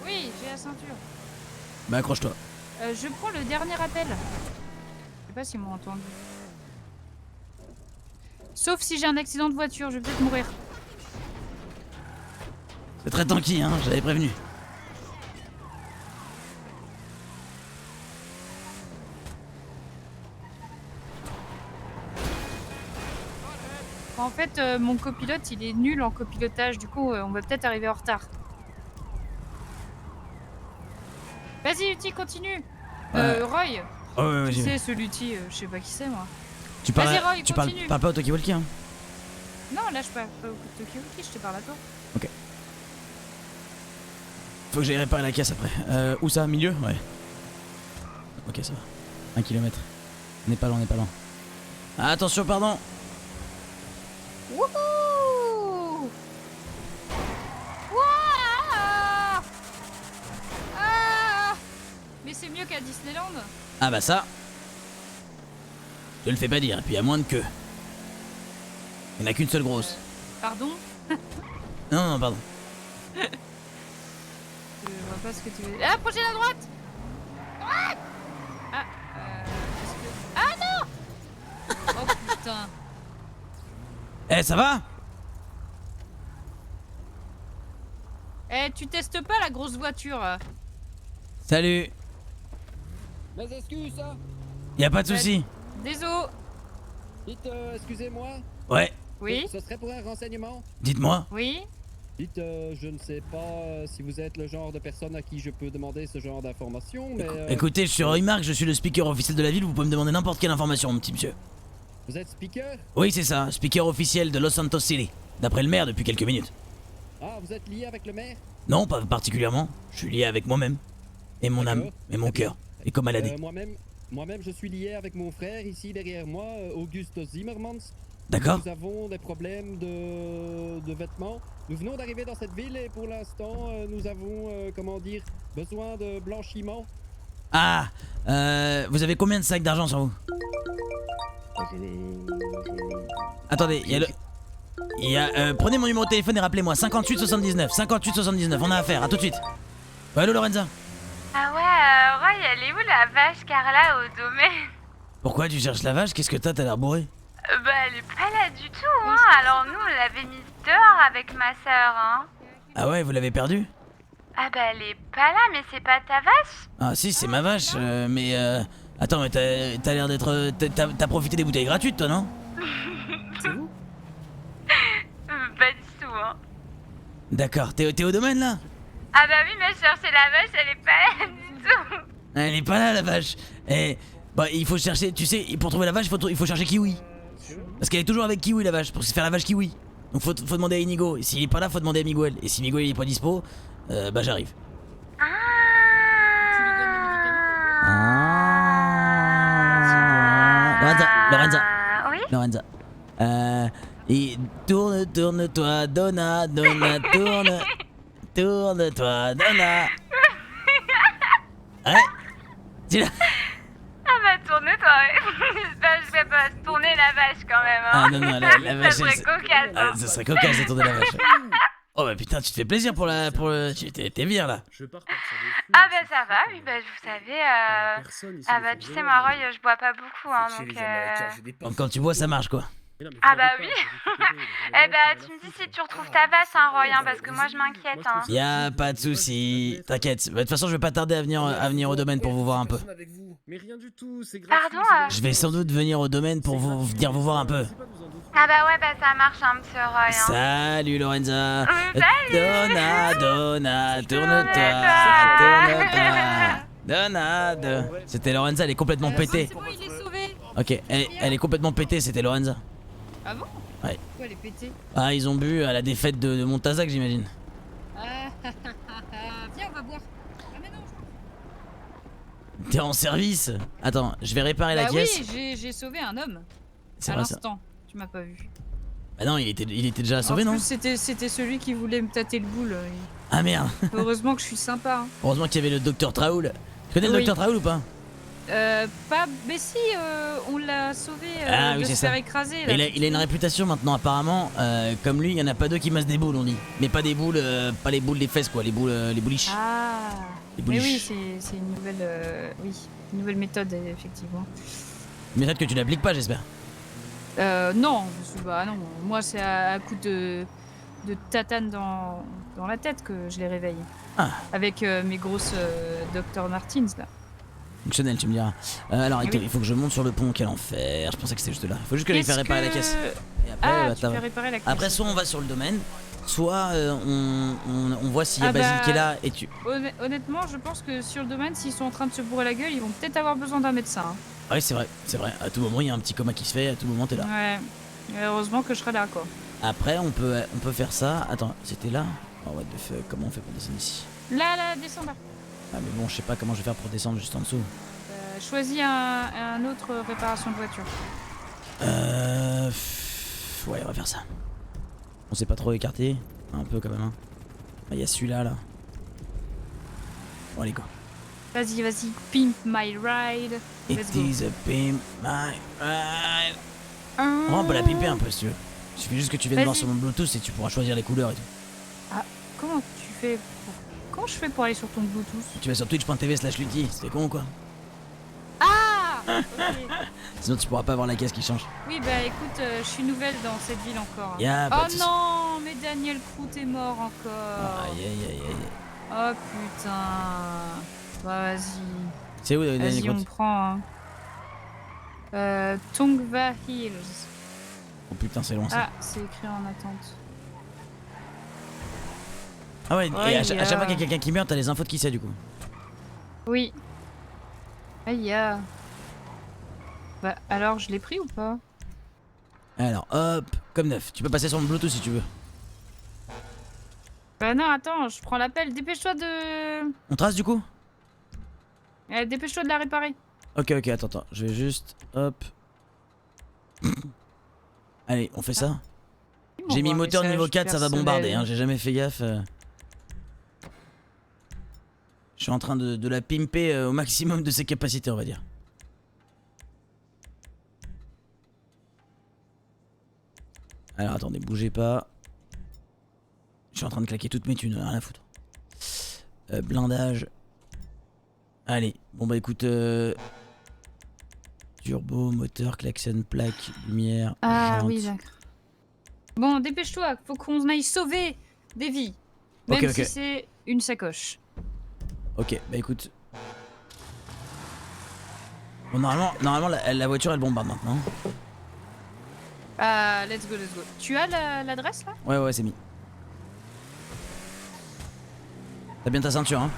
Speaker 4: j'ai la ceinture.
Speaker 1: Bah accroche-toi.
Speaker 4: Je prends le dernier appel. Je sais pas s'ils m'ont entendu. Sauf si j'ai un accident de voiture, je vais peut-être mourir.
Speaker 1: C'est très tanky, hein, j'avais prévenu.
Speaker 4: En fait, mon copilote, il est nul en copilotage, du coup, on va peut-être arriver en retard. Vas-y, Uti, continue. Roy.
Speaker 1: Ouais,
Speaker 4: Qui c'est celui-ci? Je sais pas qui c'est, moi.
Speaker 1: Tu parles,
Speaker 4: Vas-y, Roy,
Speaker 1: tu parles
Speaker 4: continue.
Speaker 1: pas au talkie-walkie, hein?
Speaker 4: Non, là, je parle pas au talkie-walkie, je te parle à toi.
Speaker 1: Ok. Faut que j'aille réparer la caisse après. Où ça? Milieu? Ouais. Ok, ça va. 1 kilomètre. On est pas loin. Ah, attention, pardon.
Speaker 4: Wouhou! Wouah! Ah! Mais c'est mieux qu'à Disneyland.
Speaker 1: Ah bah ça. Je le fais pas dire, et puis à moins de queue. Il n'y en a qu'une seule grosse.
Speaker 4: Pardon?
Speaker 1: Non, pardon.
Speaker 4: Je vois pas ce que tu veux. Ah, prochaine à droite! Droite!
Speaker 1: Ouais, ça va?
Speaker 4: Eh, tu testes pas la grosse voiture?
Speaker 1: Salut.
Speaker 14: Mes excuses, ça.
Speaker 1: Y a pas de souci.
Speaker 4: Désolé.
Speaker 14: Dites, excusez-moi.
Speaker 1: Ouais.
Speaker 4: Oui.
Speaker 14: Ce serait pour un renseignement.
Speaker 1: Dites-moi.
Speaker 4: Oui.
Speaker 14: Dites, je ne sais pas si vous êtes le genre de personne à qui je peux demander ce genre d'informations, mais...
Speaker 1: Écoutez, je suis Roy Mark, je suis le speaker officiel de la ville, vous pouvez me demander n'importe quelle information, mon petit monsieur.
Speaker 14: Vous êtes speaker?
Speaker 1: Oui, c'est ça, speaker officiel de Los Santos City, d'après le maire depuis quelques minutes.
Speaker 14: Ah, vous êtes lié avec le maire?
Speaker 1: Non, pas particulièrement, je suis lié avec moi-même, et mon âme, et mon cœur, et comme maladie.
Speaker 14: Moi-même, je suis lié avec mon frère, ici derrière moi, Augusto Zimmermans.
Speaker 1: D'accord.
Speaker 14: Nous avons des problèmes de vêtements. Nous venons d'arriver dans cette ville et pour l'instant, nous avons, comment dire, besoin de blanchiment.
Speaker 1: Ah, vous avez combien de sacs d'argent sur vous? Attendez, prenez mon numéro de téléphone et rappelez-moi, 58 79, 58 79, on a affaire, à tout de suite. Ouais, allô Lorenza?
Speaker 6: Ah ouais, Roy, elle est où la vache Carla au domaine?
Speaker 1: Pourquoi tu cherches la vache? Qu'est-ce que t'as l'air bourré?
Speaker 6: Bah elle est pas là du tout, hein. Alors nous, on l'avait mise dehors avec ma sœur, hein.
Speaker 1: Ah ouais, vous l'avez perdue?
Speaker 6: Ah bah elle est pas là, mais c'est pas ta vache?
Speaker 1: Ah si, c'est ma vache, mais attends, mais t'as l'air d'être... T'as profité des bouteilles gratuites, toi, non?
Speaker 14: C'est vous?
Speaker 6: Pas du tout, hein.
Speaker 1: D'accord, t'es au domaine, là?
Speaker 6: Ah bah oui, mais je cherchais la vache, elle est pas là du tout.
Speaker 1: Elle est pas là, la vache. Eh, bah il faut chercher, tu sais, pour trouver la vache, il faut chercher Kiwi. Parce qu'elle est toujours avec Kiwi, la vache, pour se faire la vache Kiwi. Donc faut demander à Inigo, et s'il est pas là, faut demander à Miguel. Et si Miguel il est pas dispo, bah j'arrive. Lorenza.
Speaker 6: Oui.
Speaker 1: Lorenza. Et tourne-toi, Donna, tourne. Tourne-toi, Donna. Ouais. Dis-la.
Speaker 6: Ah bah tourne-toi, ouais. Je vais pas tourner la vache quand même, hein.
Speaker 1: Ah non, la vache.
Speaker 6: Ça serait cocasse, hein.
Speaker 1: Ça serait cocasse de tourner la vache. Oh bah putain, tu te fais plaisir pour t'es bien là.
Speaker 6: Ah bah ça va, oui, bah vous savez, ah bah tu sais, moi Roy, je bois pas beaucoup, hein,
Speaker 1: Donc quand tu bois, ça marche quoi.
Speaker 6: Ah bah oui. Eh bah tu me dis si tu retrouves ta vache, hein, Roy, hein, parce que moi je m'inquiète, hein.
Speaker 1: Y'a pas de soucis, t'inquiète. De toute façon, je vais pas tarder à venir au domaine pour vous voir un peu.
Speaker 14: Mais rien du tout, c'est
Speaker 6: Pardon
Speaker 1: Je vais sans doute venir au domaine pour venir vous voir un peu.
Speaker 6: Ah bah ouais, bah ça marche, hein, monsieur Roy, hein.
Speaker 1: Salut Lorenza.
Speaker 6: Salut.
Speaker 1: Donna, tourne-toi. Donna. C'était Lorenza, elle est complètement pétée.
Speaker 4: C'est bon, il est sauvé.
Speaker 1: Ok, elle est complètement pétée, c'était Lorenza.
Speaker 4: Ah bon?
Speaker 1: Ouais.
Speaker 4: Pourquoi elle est pétée?
Speaker 1: Ah, ils ont bu à la défaite de Montazac, j'imagine.
Speaker 4: Viens, on va boire. Ah mais non,
Speaker 1: T'es en service? Attends, je vais réparer la caisse.
Speaker 4: Oui, j'ai sauvé un homme.
Speaker 1: C'est
Speaker 4: à
Speaker 1: vrai ça.
Speaker 4: l'instant. Tu m'as pas vu.
Speaker 1: Bah non, il était déjà sauvé, non?
Speaker 4: C'était celui qui voulait me tâter le boule.
Speaker 1: Ah merde.
Speaker 4: Heureusement que je suis sympa. Hein.
Speaker 1: Heureusement qu'il y avait le docteur Traoul. Tu connais le docteur Traoul ou pas?
Speaker 4: Pas. Mais si, on l'a sauvé
Speaker 1: oui,
Speaker 4: de se
Speaker 1: ça.
Speaker 4: faire écraser. Là,
Speaker 1: Il a une réputation maintenant, apparemment. Comme lui, il y en a pas deux qui massent des boules, on dit. Mais pas des boules, pas les boules des fesses, quoi. Les bouliches.
Speaker 4: Ah.
Speaker 1: Les
Speaker 4: Mais
Speaker 1: bouliches.
Speaker 4: oui, c'est une nouvelle. Une nouvelle méthode, effectivement.
Speaker 1: Une méthode que tu n'appliques pas, j'espère.
Speaker 4: Non, bah non. Moi, c'est à coup de tatane dans la tête que je les réveille.
Speaker 1: Ah.
Speaker 4: Avec mes grosses Dr Martins, là.
Speaker 1: Fonctionnel, tu me diras. Alors, il faut que je monte sur le pont, quel enfer. Je pensais que c'était juste là. Il faut juste que j'aille faire réparer la caisse. Et après,
Speaker 4: tu fais réparer la caisse.
Speaker 1: Après, soit on va sur le domaine, soit on voit s'il y a
Speaker 4: Ah
Speaker 1: Basile
Speaker 4: bah,
Speaker 1: qui est là et tu.
Speaker 4: Honnêtement, je pense que sur le domaine, s'ils sont en train de se bourrer la gueule, ils vont peut-être avoir besoin d'un médecin. Hein.
Speaker 1: Ah oui, c'est vrai. À tout moment, il y a un petit coma qui se fait, à tout moment, t'es là.
Speaker 4: Ouais. Heureusement que je serai là, quoi.
Speaker 1: Après, on peut faire ça. Attends, c'était là? Oh, what the fuck, comment on fait pour descendre ici?
Speaker 4: Là, descends là.
Speaker 1: Ah, mais bon, je sais pas comment je vais faire pour descendre juste en dessous.
Speaker 4: Choisis un autre réparation de voiture.
Speaker 1: Ouais, on va faire ça. On s'est pas trop écarté. Un peu quand même. Hein. Il y a celui-là, là. Bon, allez, go.
Speaker 4: Vas-y, pimp my ride. Let's go.
Speaker 1: It is a pimp my ride. On peut la pimper un peu si tu veux. Il suffit juste que tu viennes voir sur mon Bluetooth et tu pourras choisir les couleurs et tout.
Speaker 4: Ah, comment tu fais Comment je fais pour aller sur ton Bluetooth?
Speaker 1: Tu vas sur twitch.tv/Lutti, c'était con ou quoi?
Speaker 4: Ah
Speaker 1: Sinon tu pourras pas avoir la caisse qui change.
Speaker 4: Oui, bah écoute, je suis nouvelle dans cette ville encore.
Speaker 1: Pas
Speaker 4: Oh non, mais Daniel Croûte est mort encore.
Speaker 1: Aïe aïe aïe aïe.
Speaker 4: Oh putain. Bah vas-y.
Speaker 1: C'est où Daniel
Speaker 4: Vas-y, on
Speaker 1: Croûte?
Speaker 4: prend. Tongva Hills.
Speaker 1: Oh putain, c'est loin ça.
Speaker 4: Ah, c'est écrit en attente.
Speaker 1: Ah ouais, et à chaque fois qu'il y a
Speaker 4: Aïe.
Speaker 1: quelqu'un qui meurt, t'as les infos de qui c'est du coup.
Speaker 4: Oui. Aïe. Bah alors, je l'ai pris ou pas?
Speaker 1: Alors hop, comme neuf. Tu peux passer sur le Bluetooth si tu veux.
Speaker 4: Bah non, attends, je prends l'appel. Dépêche-toi de...
Speaker 1: On trace du coup?
Speaker 4: Dépêche-toi de la réparer.
Speaker 1: Ok, attends. Je vais juste... Hop. Allez, on fait ça. J'ai mis moteur niveau 4, ça va bombarder, hein. J'ai jamais fait gaffe. Je suis en train de la pimper au maximum de ses capacités, on va dire. Alors attendez, bougez pas. Je suis en train de claquer toutes mes thunes, rien à foutre. Blindage. Allez, bon bah écoute... Turbo, moteur, klaxon, plaque, lumière, jantes.
Speaker 4: Oui, d'accord. Bon, dépêche-toi, faut qu'on aille sauver des vies. Même si c'est une sacoche.
Speaker 1: Ok, bah écoute. Bon, normalement la voiture elle bombarde maintenant.
Speaker 4: Let's go. Tu as l'adresse là?
Speaker 1: Ouais, c'est mis. T'as bien ta ceinture, hein?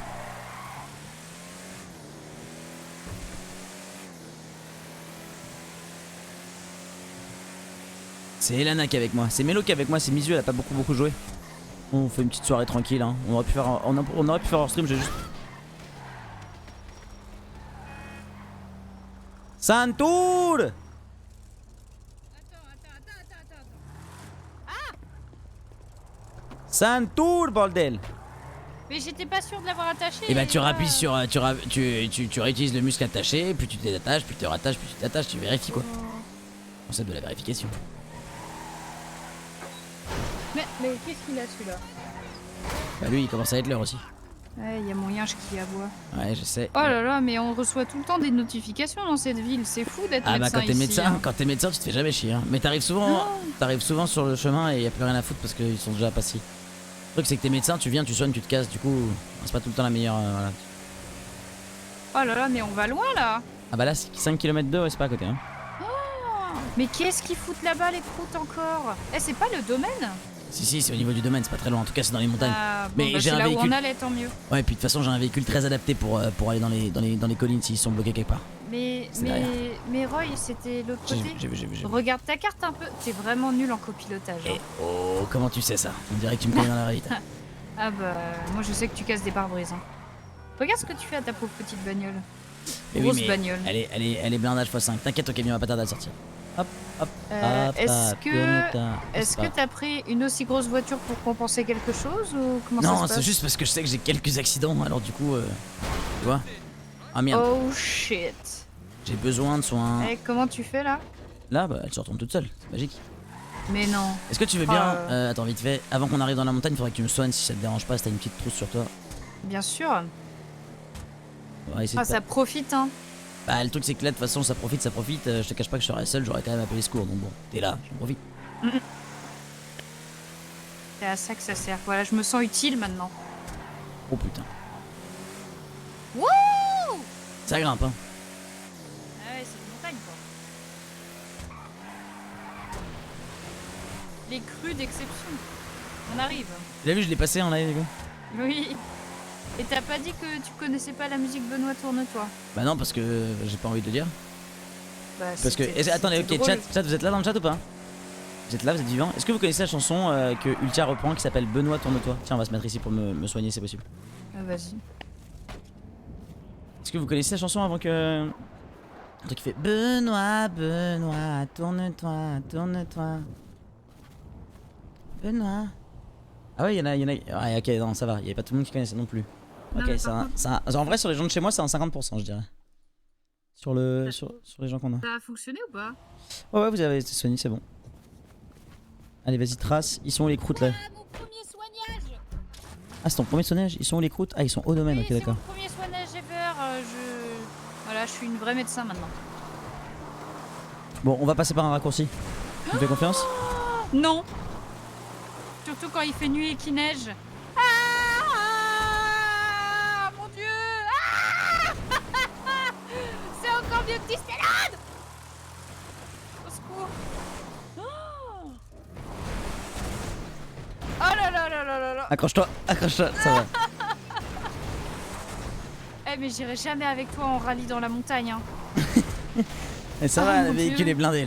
Speaker 1: C'est Elana qui est avec moi, c'est Mélo qui est avec moi, c'est Mizu, elle a pas beaucoup joué. On fait une petite soirée tranquille, hein. On aurait pu faire hors stream, j'ai juste... Santour! Santour, bordel!
Speaker 4: Mais j'étais pas sûre de l'avoir attaché.
Speaker 1: Et bah tu rappuies sur... Tu réutilises le muscle attaché, puis tu te détaches, puis tu rattaches, puis tu t'attaches, tu vérifies quoi. Concept de la vérification.
Speaker 4: Mais qu'est-ce qu'il a celui-là?
Speaker 1: Bah lui il commence à être l'heure aussi.
Speaker 4: Ouais, il y a mon yinche qui aboie.
Speaker 1: Ouais, je sais.
Speaker 4: Oh là là, mais on reçoit tout le temps des notifications dans cette ville, c'est fou d'être médecin.
Speaker 1: Ah bah quand t'es
Speaker 4: ici,
Speaker 1: médecin,
Speaker 4: hein.
Speaker 1: quand t'es médecin tu te fais jamais chier, hein. Mais t'arrives souvent sur le chemin et y a plus rien à foutre parce qu'ils sont déjà passés. Le truc c'est que t'es médecin, tu viens, tu soignes, tu te casses, du coup c'est pas tout le temps la meilleure... voilà.
Speaker 4: Oh là là, mais on va loin là.
Speaker 1: Ah bah là c'est 5 km de, ouais, c'est pas à côté, hein.
Speaker 4: Oh, mais qu'est-ce qu'ils foutent là-bas les croûtes encore? Eh, c'est pas le domaine?
Speaker 1: Si, c'est au niveau du domaine, c'est pas très loin, en tout cas c'est dans les montagnes.
Speaker 4: Ah, bon,
Speaker 1: mais
Speaker 4: bah,
Speaker 1: j'ai un
Speaker 4: là
Speaker 1: véhicule...
Speaker 4: où on allait, tant mieux.
Speaker 1: Ouais, puis de toute façon j'ai un véhicule très adapté pour aller dans les collines s'ils sont bloqués quelque part.
Speaker 4: Mais Roy, c'était l'autre côté.
Speaker 1: J'ai vu.
Speaker 4: Regarde ta carte un peu, t'es vraiment nul en copilotage.
Speaker 1: Et oh, comment tu sais ça? On dirait que tu me connais dans la réalité.
Speaker 4: Ah bah, moi je sais que tu casses des pare-brises. Hein. Regarde ce que tu fais à ta pauvre petite bagnole. Grosse bagnole.
Speaker 1: Elle est blindage x5. T'inquiète, au camion va pas tarder à sortir. Hop.
Speaker 4: Est-ce que t'as pris une aussi grosse voiture pour compenser quelque chose ou comment ça se passe?
Speaker 1: Non, c'est juste parce que je sais que j'ai quelques accidents, alors du coup, tu vois. Ah merde.
Speaker 4: Oh shit.
Speaker 1: J'ai besoin de soins.
Speaker 4: Et comment tu fais là?
Speaker 1: Là, bah elle se retourne toute seule, c'est magique.
Speaker 4: Mais non.
Speaker 1: Est-ce que tu veux bien, attends vite fait, avant qu'on arrive dans la montagne, il faudrait que tu me soignes si ça te dérange pas, si t'as une petite trousse sur toi.
Speaker 4: Bien sûr.
Speaker 1: Ça
Speaker 4: profite hein.
Speaker 1: Bah le truc c'est que là de toute façon ça profite, je te cache pas que je serais seul, j'aurais quand même appelé les secours, donc bon, t'es là, j'en profite.
Speaker 4: C'est à ça que ça sert, voilà, je me sens utile maintenant.
Speaker 1: Oh putain.
Speaker 4: Wouh!
Speaker 1: Ça grimpe hein.
Speaker 4: Ah ouais, c'est une montagne quoi. Les crues d'exception. On arrive.
Speaker 1: Tu l'as vu, je l'ai passé en live les gars.
Speaker 4: Oui. Et t'as pas dit que tu connaissais pas la musique Benoît Tourne-toi?
Speaker 1: Bah non, parce que j'ai pas envie de le dire.
Speaker 4: Bah,
Speaker 1: parce que... Attendez, ok, chat, vous êtes là dans le chat ou pas? Vous êtes là, vous êtes vivants? Est-ce que vous connaissez la chanson que Ultia reprend qui s'appelle Benoît Tourne-toi? Tiens, on va se mettre ici pour me soigner, c'est possible.
Speaker 4: Ah, vas-y.
Speaker 1: Est-ce que vous connaissez la chanson avant que... Un truc qui fait Benoît, tourne-toi, tourne-toi. Benoît. Ah ouais, il y en a... Ouais, ok, non, ça va, il y avait pas tout le monde qui connaissait non plus. Ok, en vrai, sur les gens de chez moi, c'est un 50%, je dirais. Sur les gens qu'on a.
Speaker 4: Ça a fonctionné ou pas?
Speaker 1: Ouais, vous avez été soigné, c'est bon. Allez, vas-y, trace. Ils sont où les croûtes là?
Speaker 4: Mon premier soignage.
Speaker 1: Ah, c'est ton premier soignage? Ils sont où les croûtes? Ah, ils sont au domaine, ok, d'accord.
Speaker 4: C'est mon premier soignage ever. Voilà, je suis une vraie médecin maintenant.
Speaker 1: Bon, on va passer par un raccourci. Tu me fais confiance?
Speaker 4: Non. Surtout quand il fait nuit et qu'il neige. Ah, mon dieu. Ah c'est encore mieux que Disneyland. Au secours. Oh là là là là là là.
Speaker 1: Accroche-toi, ça va.
Speaker 4: Eh mais j'irai jamais avec toi en rallye dans la montagne hein.
Speaker 1: Et ça va, le véhicule est blindé,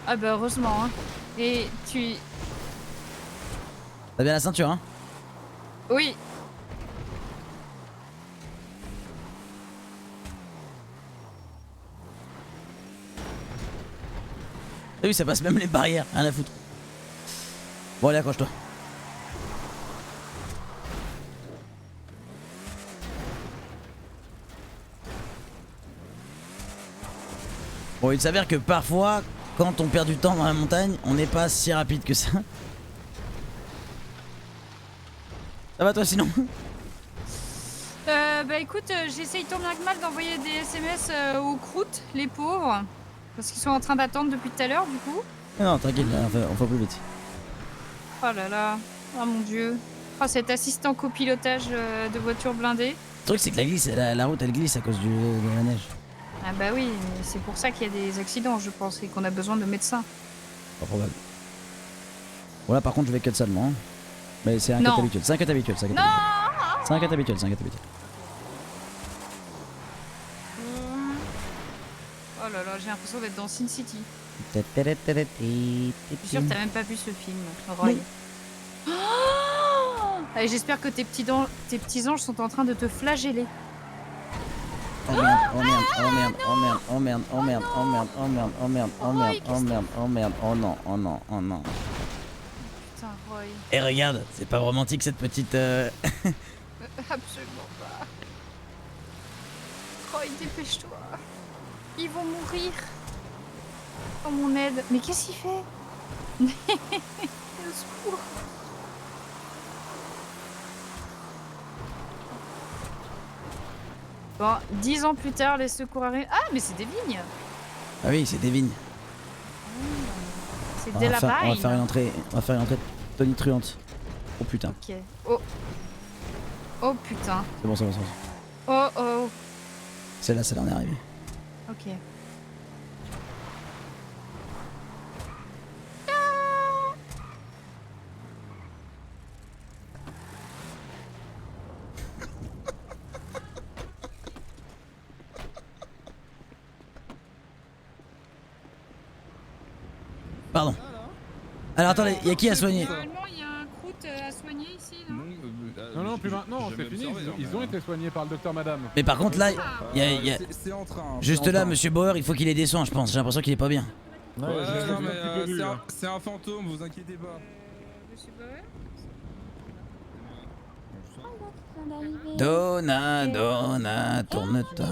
Speaker 4: Ah bah heureusement hein. Et tu...
Speaker 1: T'as bien la ceinture hein?
Speaker 4: Oui.
Speaker 1: T'as vu, ça passe même les barrières, rien à foutre. Bon allez, accroche-toi. Bon, il s'avère que parfois, quand on perd du temps dans la montagne, on n'est pas si rapide que ça. Ça va toi sinon?
Speaker 4: Bah écoute, j'essaye tant bien que mal d'envoyer des SMS aux croûtes, les pauvres. Parce qu'ils sont en train d'attendre depuis tout à l'heure du coup.
Speaker 1: Non, t'inquiète, on fait plus vite.
Speaker 4: Oh là là, oh mon dieu. Oh cet assistant copilotage de voiture blindée.
Speaker 1: Le truc c'est que la glisse, la route elle glisse à cause de la neige.
Speaker 4: Ah bah oui, mais c'est pour ça qu'il y a des accidents je pense et qu'on a besoin de médecins.
Speaker 1: Pas probable. Bon là par contre je vais cut seulement. Hein. Mais c'est un cut habituel, c'est un cut habituel, c'est un cut habituel. C'est un cut habituel, c'est un cut habituel.
Speaker 4: Oh là là, j'ai l'impression d'être dans Sin City. Je suis sûre que t'as même pas vu ce film, Roy. Oh allez, j'espère que tes petits anges sont en train de te flageller.
Speaker 1: Oh merde, oh merde, oh merde, oh merde, oh merde, oh merde, oh merde, oh merde, oh merde, oh merde, oh merde, oh merde, oh non, oh non, oh non.
Speaker 4: Putain, Roy.
Speaker 1: Et regarde, c'est pas romantique cette petite...
Speaker 4: Absolument pas. Roy, dépêche-toi. Ils vont mourir. Oh mon aide. Mais qu'est-ce qu'il fait? Au secours. Bon, 10 ans plus tard, les secours arrivent. Ah, mais c'est des vignes.
Speaker 1: Ah oui, c'est des vignes.
Speaker 4: C'est de la vigne.
Speaker 1: On va faire une entrée tonitruante. Oh putain.
Speaker 4: Ok. Oh. Oh putain.
Speaker 1: C'est bon, c'est bon, c'est bon.
Speaker 4: Oh oh.
Speaker 1: Celle-là, on est arrivé.
Speaker 4: Ok.
Speaker 1: Pardon. Alors attendez, il y a qui à soigner?
Speaker 4: Normalement, il y a un croûte à soigner ici, non?
Speaker 18: Non, plus maintenant, c'est fini. Ils ont été soignés par le docteur Madame.
Speaker 1: Mais par contre, là, il y a...
Speaker 15: C'est en train.
Speaker 1: Juste là, Monsieur Bauer, il faut qu'il ait des soins, je pense. J'ai l'impression qu'il est pas bien.
Speaker 15: Ouais, non, mais c'est un fantôme, vous inquiétez pas.
Speaker 4: Monsieur Bauer?
Speaker 1: Donna, tourne-toi.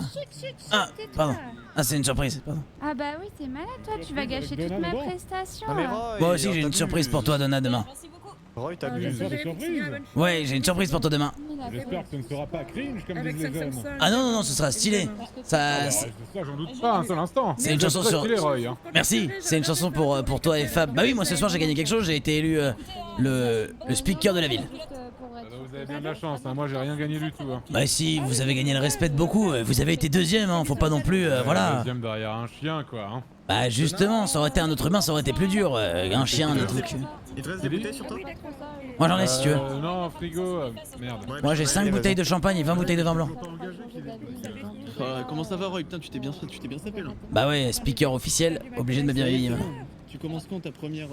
Speaker 1: Ah, pardon. Ah, c'est une surprise, pardon.
Speaker 17: Ah bah oui, t'es malade toi, tu vas gâcher toute ma prestation.
Speaker 1: Moi aussi, j'ai une surprise pour toi, Donna, demain.
Speaker 15: Roy, t'as
Speaker 14: vu une surprise?
Speaker 1: Ouais, j'ai une surprise pour toi demain.
Speaker 14: J'espère que ce ne sera pas cringe comme disent les hommes.
Speaker 1: Ah non, ce sera stylé. Ça,
Speaker 14: ça j'en doute pas un seul instant.
Speaker 1: c'est une chanson sur...
Speaker 14: Stylé, Roy, hein.
Speaker 1: Merci, c'est une chanson pour toi et Fab. Bah oui, moi ce soir j'ai gagné quelque chose, j'ai été élu le speaker de la ville.
Speaker 14: Vous avez bien de la chance, hein. Moi j'ai rien gagné du tout. Hein.
Speaker 1: Bah si, vous avez gagné le respect de beaucoup, vous avez été deuxième, hein. Faut pas non plus, voilà.
Speaker 14: Deuxième derrière un chien quoi. Hein.
Speaker 1: Bah justement, ça aurait été un autre humain, ça aurait été plus dur, un chien, un truc.
Speaker 8: Il te reste des bouteilles sur toi?
Speaker 1: Moi j'en ai si tu veux.
Speaker 14: Non, frigo, merde.
Speaker 1: Moi j'ai 5 bouteilles de champagne et 20 bouteilles de vin blanc.
Speaker 13: Comment ça va, Roy? Putain, tu t'es bien sapé là.
Speaker 1: Bah ouais, speaker officiel, obligé de me bien vieillir.
Speaker 13: Tu commences quand ta première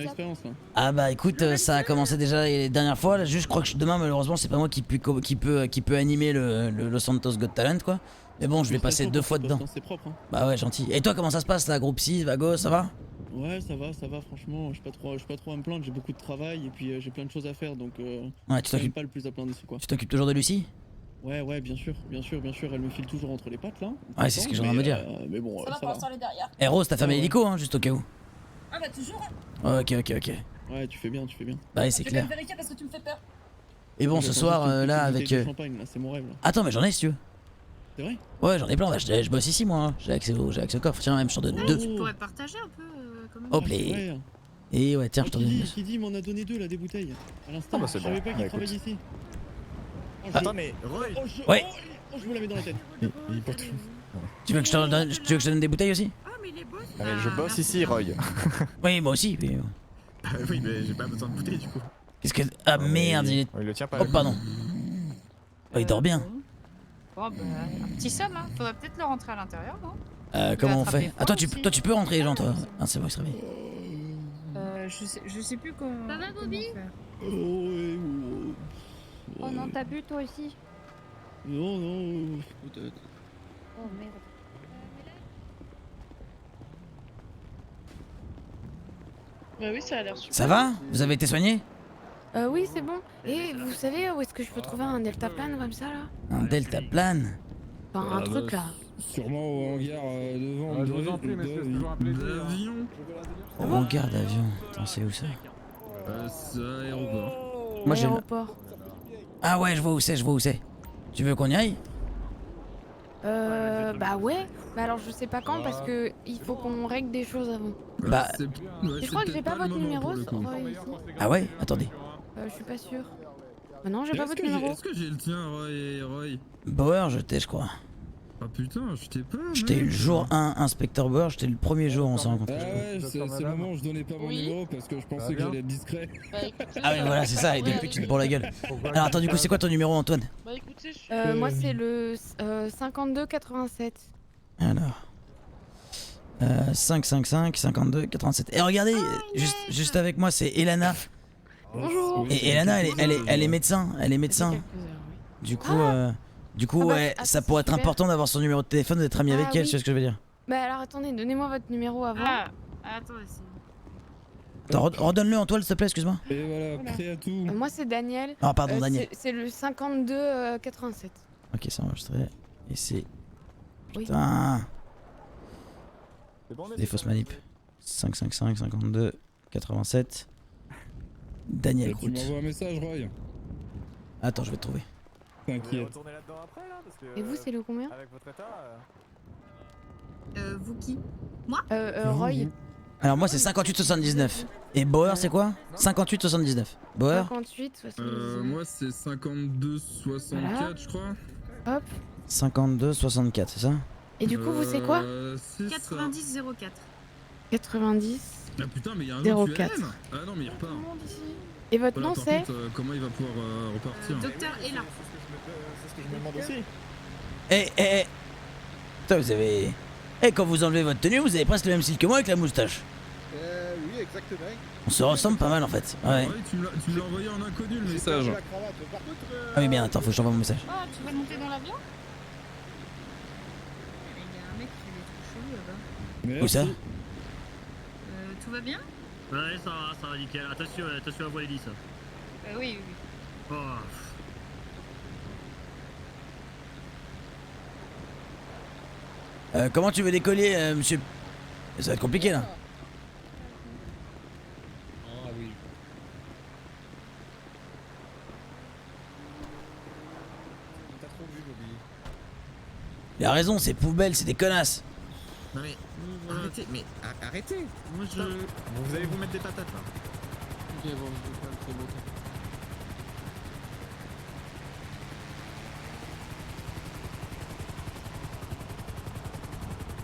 Speaker 13: expérience là?
Speaker 1: Ah bah écoute, ça a commencé déjà les dernières fois, là, juste je crois que demain malheureusement c'est pas moi qui peut animer le Los Santos Got Talent quoi. Mais bon, je vais passer 2 fois dedans.
Speaker 13: C'est propre hein.
Speaker 1: Bah ouais, gentil. Et toi comment ça se passe là, groupe 6, Vago, ça va?
Speaker 13: Ouais, ça va franchement, je suis pas trop à me plaindre, j'ai beaucoup de travail et puis j'ai plein de choses à faire donc
Speaker 1: ouais, tu t'occupes
Speaker 13: pas le plus à plaindre dessus quoi.
Speaker 1: Tu t'occupes toujours de Lucie?
Speaker 13: Ouais, bien sûr, elle me file toujours entre les pattes là.
Speaker 1: Ouais, c'est ce que j'ai envie de me dire.
Speaker 13: Mais bon, ça va.
Speaker 1: Eh Rose, t'as fermé l'hélico hein, juste au cas où.
Speaker 17: Ah bah toujours.
Speaker 1: Ok.
Speaker 13: Ouais, tu fais bien.
Speaker 1: Bah ouais, c'est clair.
Speaker 17: Je vais vérifier parce que tu me fais peur.
Speaker 1: Et bon, ce soir là avec...
Speaker 13: Champagne, là, c'est mon rêve là.
Speaker 1: Attends, mais j'en ai si tu veux.
Speaker 13: C'est vrai?
Speaker 1: Ouais, j'en ai plein, je bosse ici moi, j'ai accès au coffre. Tiens, même je t'en donne
Speaker 4: Ah,
Speaker 1: deux.
Speaker 4: tu pourrais partager un peu quand même.
Speaker 1: Hop les. Et ouais, tiens, je t'en donne deux.
Speaker 13: Qui m'en a donné 2 là, des bouteilles. À l'instant,
Speaker 15: bah, c'est
Speaker 13: je savais
Speaker 15: bon.
Speaker 13: pas
Speaker 15: Bah,
Speaker 13: qu'il
Speaker 15: écoute.
Speaker 13: travaille ici.
Speaker 15: Attends, mais Roy.
Speaker 1: Ouais.
Speaker 13: Oh, je me la mets dans la tête.
Speaker 15: Il porte tout.
Speaker 1: Tu veux que je te donne des bouteilles aussi?
Speaker 15: Je bosse ici, Roy.
Speaker 1: Oui, moi aussi. Mais...
Speaker 15: Oui, mais j'ai pas besoin de bouteilles du coup.
Speaker 1: Qu'est-ce que... Ah merde, il est...
Speaker 15: Il le tient pas.
Speaker 1: Oh pardon. Oh, il dort bien.
Speaker 4: Bon, bah, un petit somme, hein. Faudrait peut-être le rentrer à l'intérieur, non?
Speaker 1: Comment on fait?
Speaker 4: attraper
Speaker 1: Ah toi
Speaker 4: froid
Speaker 1: tu peux rentrer les gens toi. Ah c'est bon, il se réveille.
Speaker 4: Je sais plus comment.
Speaker 17: Ça va, Bobby? Oh non, t'as bu toi aussi?
Speaker 13: Non, peut-être.
Speaker 17: Oh merde.
Speaker 5: Bah oui, ça a l'air super.
Speaker 1: Ça va? Vous avez été soigné?
Speaker 2: Oui, c'est bon. Et vous savez où est-ce que je peux trouver un deltaplane comme ça, là?
Speaker 1: Un deltaplane?
Speaker 2: Enfin, un truc, là.
Speaker 13: Sûrement au hangar devant.
Speaker 18: Je vous en prie, messieurs, c'est toujours un plaisir.
Speaker 13: D'avion.
Speaker 1: Au hangar d'avion. Attends, c'est où ça?
Speaker 13: C'est à l'aéroport.
Speaker 1: Moi j'ai...
Speaker 2: L'aéroport.
Speaker 1: Ah ouais, je vois où c'est. Tu veux qu'on y aille?
Speaker 2: Bah ouais. Bah alors je sais pas quand parce que il faut qu'on règle des choses avant.
Speaker 1: Bah...
Speaker 2: Je crois que j'ai pas votre numéro, Roy, ici.
Speaker 1: Ah ouais? Attendez.
Speaker 2: Je suis pas sûre. Bah non, j'ai pas votre numéro.
Speaker 13: Est-ce que j'ai le tien, Roy?
Speaker 1: Bauer, je t'ai, je crois.
Speaker 13: Ah putain, je t'ai pas.
Speaker 1: Je t'ai eu le jour 1, inspecteur Bauer, j'étais le premier jour où on s'est rencontrés.
Speaker 13: Ah ouais, c'est le moment où je donnais pas mon numéro parce que je pensais que j'allais être discret.
Speaker 1: Ah ouais, voilà, c'est ça, et depuis tu te bourres la gueule. Alors attends, du coup, c'est quoi ton numéro, Antoine?
Speaker 5: Bah écoutez,
Speaker 2: Moi c'est le 5287.
Speaker 1: Alors... 555 52 87. Et regardez, juste avec moi, c'est Elana.
Speaker 2: Bonjour.
Speaker 1: Et Elana, elle est médecin. Elle est médecin. Du coup, ouais, ça pourrait être important d'avoir son numéro de téléphone, d'être ami avec elle, tu sais ce que je veux dire.
Speaker 2: Bah alors attendez, donnez-moi votre numéro avant.
Speaker 4: Attends, c'est...
Speaker 1: Attends, redonne-le Antoine, s'il te plaît, excuse-moi.
Speaker 13: Et voilà, prêt à tout.
Speaker 2: Moi c'est Daniel.
Speaker 1: Ah pardon, Daniel.
Speaker 2: C'est le 5287.
Speaker 1: Ok, c'est enregistré. Et c'est...
Speaker 2: Oui.
Speaker 1: Putain. Des fausses manip. 555 52 87. Daniel
Speaker 13: Tu
Speaker 1: Groot.
Speaker 13: m'envoies un message, Roy.
Speaker 1: Attends, je vais te trouver.
Speaker 13: T'inquiète.
Speaker 2: Et vous c'est le combien?
Speaker 15: Avec votre état.
Speaker 4: Vous qui? Moi?
Speaker 2: Roy.
Speaker 1: Alors moi c'est 5879. Et Bauer c'est quoi? 5879. Bauer?
Speaker 2: 58 79.
Speaker 13: Moi c'est 52 64
Speaker 2: Voilà.
Speaker 13: je crois.
Speaker 2: Hop.
Speaker 1: 52 64, c'est ça?
Speaker 2: Et du coup vous c'est quoi?
Speaker 4: 90 04.
Speaker 2: 90.
Speaker 13: Ah putain, mais il y a un
Speaker 2: 04.
Speaker 13: autre ULM. Ah non, mais il repart.
Speaker 2: Et votre
Speaker 13: Voilà,
Speaker 2: nom
Speaker 13: par
Speaker 2: c'est?
Speaker 13: contre, comment il va pouvoir repartir?
Speaker 4: Docteur Ella.
Speaker 15: C'est ce que je me demande aussi.
Speaker 1: Putain, vous avez... quand vous enlevez votre tenue, vous avez presque le même style que moi avec la moustache.
Speaker 15: Oui, exactement.
Speaker 1: On se ressemble pas mal en fait. Ouais.
Speaker 13: Tu me l'as envoyé en inconnu le message.
Speaker 1: Ah oui, bien, attends, faut que j'envoie mon message.
Speaker 4: Oh, tu vas monter dans l'avion? Il y a un mec qui fait des trucs chelous là-bas.
Speaker 1: Où ça?
Speaker 4: Tout va bien?
Speaker 21: Ouais, ça va nickel. Attention à la voie d'hélice.
Speaker 4: Oui.
Speaker 21: Oh.
Speaker 1: Comment tu veux décoller, monsieur? Ça va être compliqué là.
Speaker 13: Ah oui.
Speaker 15: T'as trop vu, Bobby.
Speaker 1: Il a raison, ces poubelles, c'est des connasses.
Speaker 15: Non mais arrêtez, arrêtez. Moi je. Vous allez vous mettre des patates là.
Speaker 13: Ok, bon, je vais pas le faire longtemps.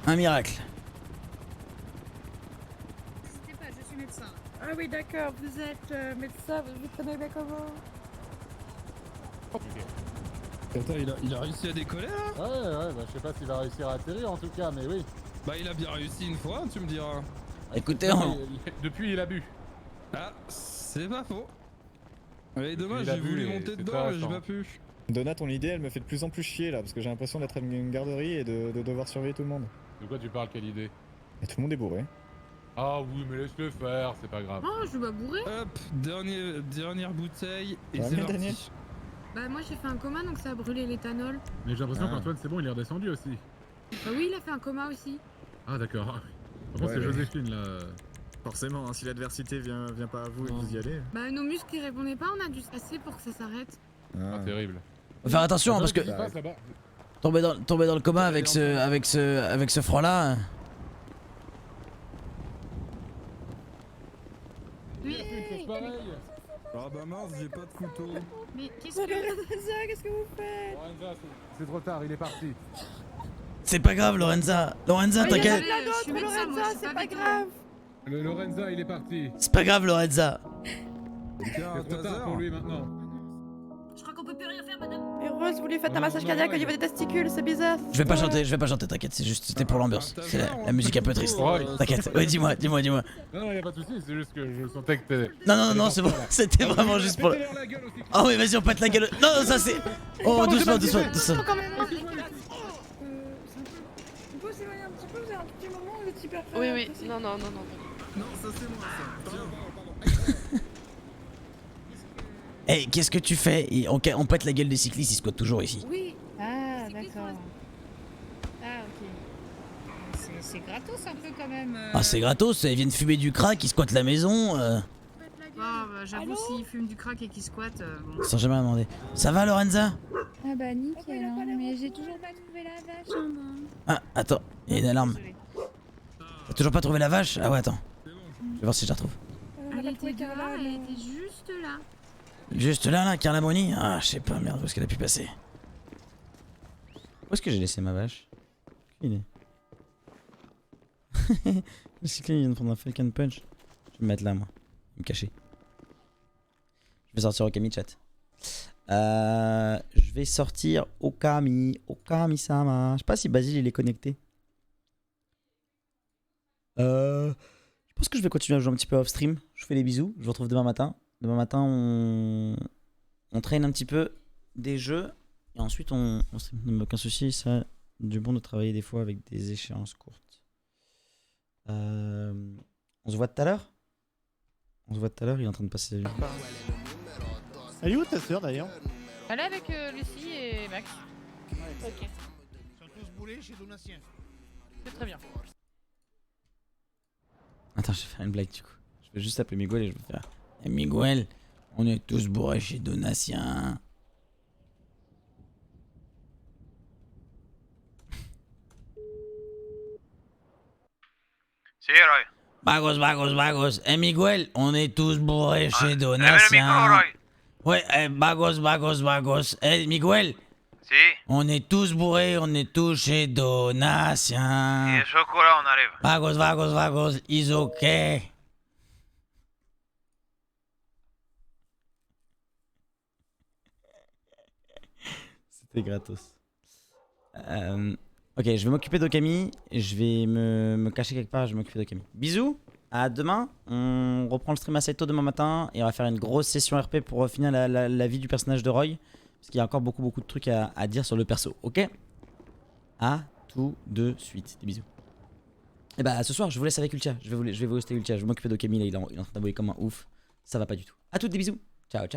Speaker 1: Un miracle.
Speaker 4: N'hésitez pas, je suis médecin.
Speaker 5: Ah oui, d'accord, vous êtes médecin, vous prenez comment?
Speaker 13: Attends, il a réussi à décoller là?
Speaker 19: Ouais, bah je sais pas s'il va réussir à atterrir en tout cas, mais oui.
Speaker 13: Bah il a bien réussi une fois, tu me diras.
Speaker 1: Écoutez,
Speaker 19: depuis il a bu.
Speaker 13: Ah, c'est pas faux. Ouais, dommage,
Speaker 19: Il a
Speaker 13: j'ai
Speaker 19: bu
Speaker 13: voulu
Speaker 19: et
Speaker 13: monter
Speaker 19: c'est
Speaker 13: dedans mais j'ai
Speaker 19: intéressant.
Speaker 13: pas pu.
Speaker 15: Donat, ton idée, elle me fait de plus en plus chier là, parce que j'ai l'impression d'être à une garderie et de devoir surveiller tout le monde.
Speaker 19: De quoi tu parles, quelle idée?
Speaker 15: Et tout le monde est bourré.
Speaker 19: Ah oui, mais laisse-le faire, c'est pas grave.
Speaker 4: Oh, je vais bourrer.
Speaker 13: Hop, dernière bouteille et
Speaker 15: Ça va
Speaker 13: c'est
Speaker 15: mieux,
Speaker 13: parti.
Speaker 15: Daniel?
Speaker 3: Bah moi j'ai fait un coma donc ça a brûlé l'éthanol.
Speaker 18: Mais j'ai l'impression
Speaker 15: Ah.
Speaker 18: qu'Antoine, c'est bon, il est redescendu aussi.
Speaker 3: Bah oui il a fait un coma aussi.
Speaker 18: Ah d'accord. Par contre,
Speaker 15: Ouais,
Speaker 18: c'est
Speaker 15: mais-
Speaker 18: Joséphine là.
Speaker 15: Forcément, hein, si l'adversité vient pas à vous et que vous y allez.
Speaker 3: Bah nos muscles ils répondaient pas, on a dû se passer pour que ça s'arrête.
Speaker 19: Ah, terrible.
Speaker 1: Faut faire attention hein, parce que...
Speaker 19: Qu'est-ce qui se passe là-bas?
Speaker 1: Tomber dans le coma avec ce franc-là.
Speaker 22: Ah bah mince, j'ai pas de couteau.
Speaker 5: Mais qu'est-ce que vous faites?
Speaker 19: Lorenza, c'est trop tard, il est parti.
Speaker 1: C'est pas grave, Lorenza. Lorenza, t'inquiète.
Speaker 5: Lorenza, c'est pas grave.
Speaker 18: Le Lorenza, il est parti.
Speaker 1: C'est pas grave, Lorenza.
Speaker 18: C'est trop tard pour lui maintenant.
Speaker 5: Je crois qu'on peut plus rien faire, madame. Et Rose, vous lui faites un massage cardiaque au niveau des testicules, c'est bizarre.
Speaker 1: Je vais pas chanter, t'inquiète, c'était pour l'ambiance. C'est la musique un peu triste. T'inquiète, ouais, dis-moi.
Speaker 19: Non, y'a pas de soucis, c'est juste que je sentais que t'es.
Speaker 1: Non, c'est bon, c'était vraiment juste pour. Oh oui, vas-y, on pète la gueule. Non, ça c'est. Oh, doucement.
Speaker 5: On peut s'éloigner un petit peu, vous avez un petit moment, le petit perfect.
Speaker 2: Oui. Non.
Speaker 11: Non, ça c'est moi, ça. Tiens.
Speaker 1: Hey, qu'est-ce que tu fais? On pète la gueule des cyclistes, ils squattent toujours ici.
Speaker 4: Oui. Ah, d'accord. Ah, ok. C'est gratos un peu quand même.
Speaker 1: Ah, c'est gratos, ils viennent fumer du crack, ils squattent la maison.
Speaker 4: Bah, j'avoue, s'ils fument du crack et qu'ils squattent. Bon.
Speaker 1: Sans jamais demander. Ça va, Lorenza?
Speaker 17: Ah bah nickel, hein, mais j'ai toujours pas trouvé la vache. Hein,
Speaker 1: Ah, attends, il y a une alarme. T'as toujours pas trouvé la vache? Ah ouais, attends. Je vais voir si je la retrouve.
Speaker 3: Elle était dehors, elle était juste là.
Speaker 1: Juste là, Carla Bruni? Ah, je sais pas, merde, où est-ce qu'elle a pu passer? Où est-ce que j'ai laissé ma vache? Aucune idée. Le cycliste vient de prendre un Falcon Punch. Je vais me mettre là, moi. Me cacher. Je vais sortir Okami, chat. Je vais sortir Okami-sama. Je sais pas si Basile il est connecté. Je pense que je vais continuer à jouer un petit peu off stream. Je vous fais des bisous. Je vous retrouve demain matin. Demain matin, on traîne un petit peu des jeux. Et ensuite, on stream. Aucun souci, ça du bon de travailler des fois avec des échéances courtes. On se voit tout à l'heure? Il est en train de passer.
Speaker 20: Elle est où ta sœur d'ailleurs?
Speaker 4: Elle est avec Lucie et Max. Ok.
Speaker 11: Ils sont tous boulés chez Donatien.
Speaker 4: C'est très bien.
Speaker 1: Attends, je vais faire une blague du coup. Je vais juste appeler Miguel et je vais faire. Hey Miguel, on est tous bourrés chez Donatien.
Speaker 9: Si, Roy.
Speaker 1: Bagos. Hey Miguel, on est tous bourrés chez Donatien. Ouais, bagos. Hey Miguel.
Speaker 9: Si.
Speaker 1: On est tous bourrés, on est tous chez Donatien.
Speaker 9: Et le chocolat, on arrive.
Speaker 1: Bagos, is okay. C'était gratos. Ok, je vais m'occuper d'Okami. Je vais me cacher quelque part. Je vais m'occuper d'Okami. Bisous. À demain. On reprend le stream assez tôt demain matin. Et on va faire une grosse session RP pour finir la vie du personnage de Roy. Parce qu'il y a encore beaucoup de trucs à dire sur le perso. Ok? À tout de suite. Des bisous. Et bah ce soir, je vous laisse avec Ultia. Je vais vous hoster Ultia. Je vais m'occuper d'Okami. Là, il est en train d'abouiller comme un ouf. Ça va pas du tout. À toutes, des bisous. Ciao.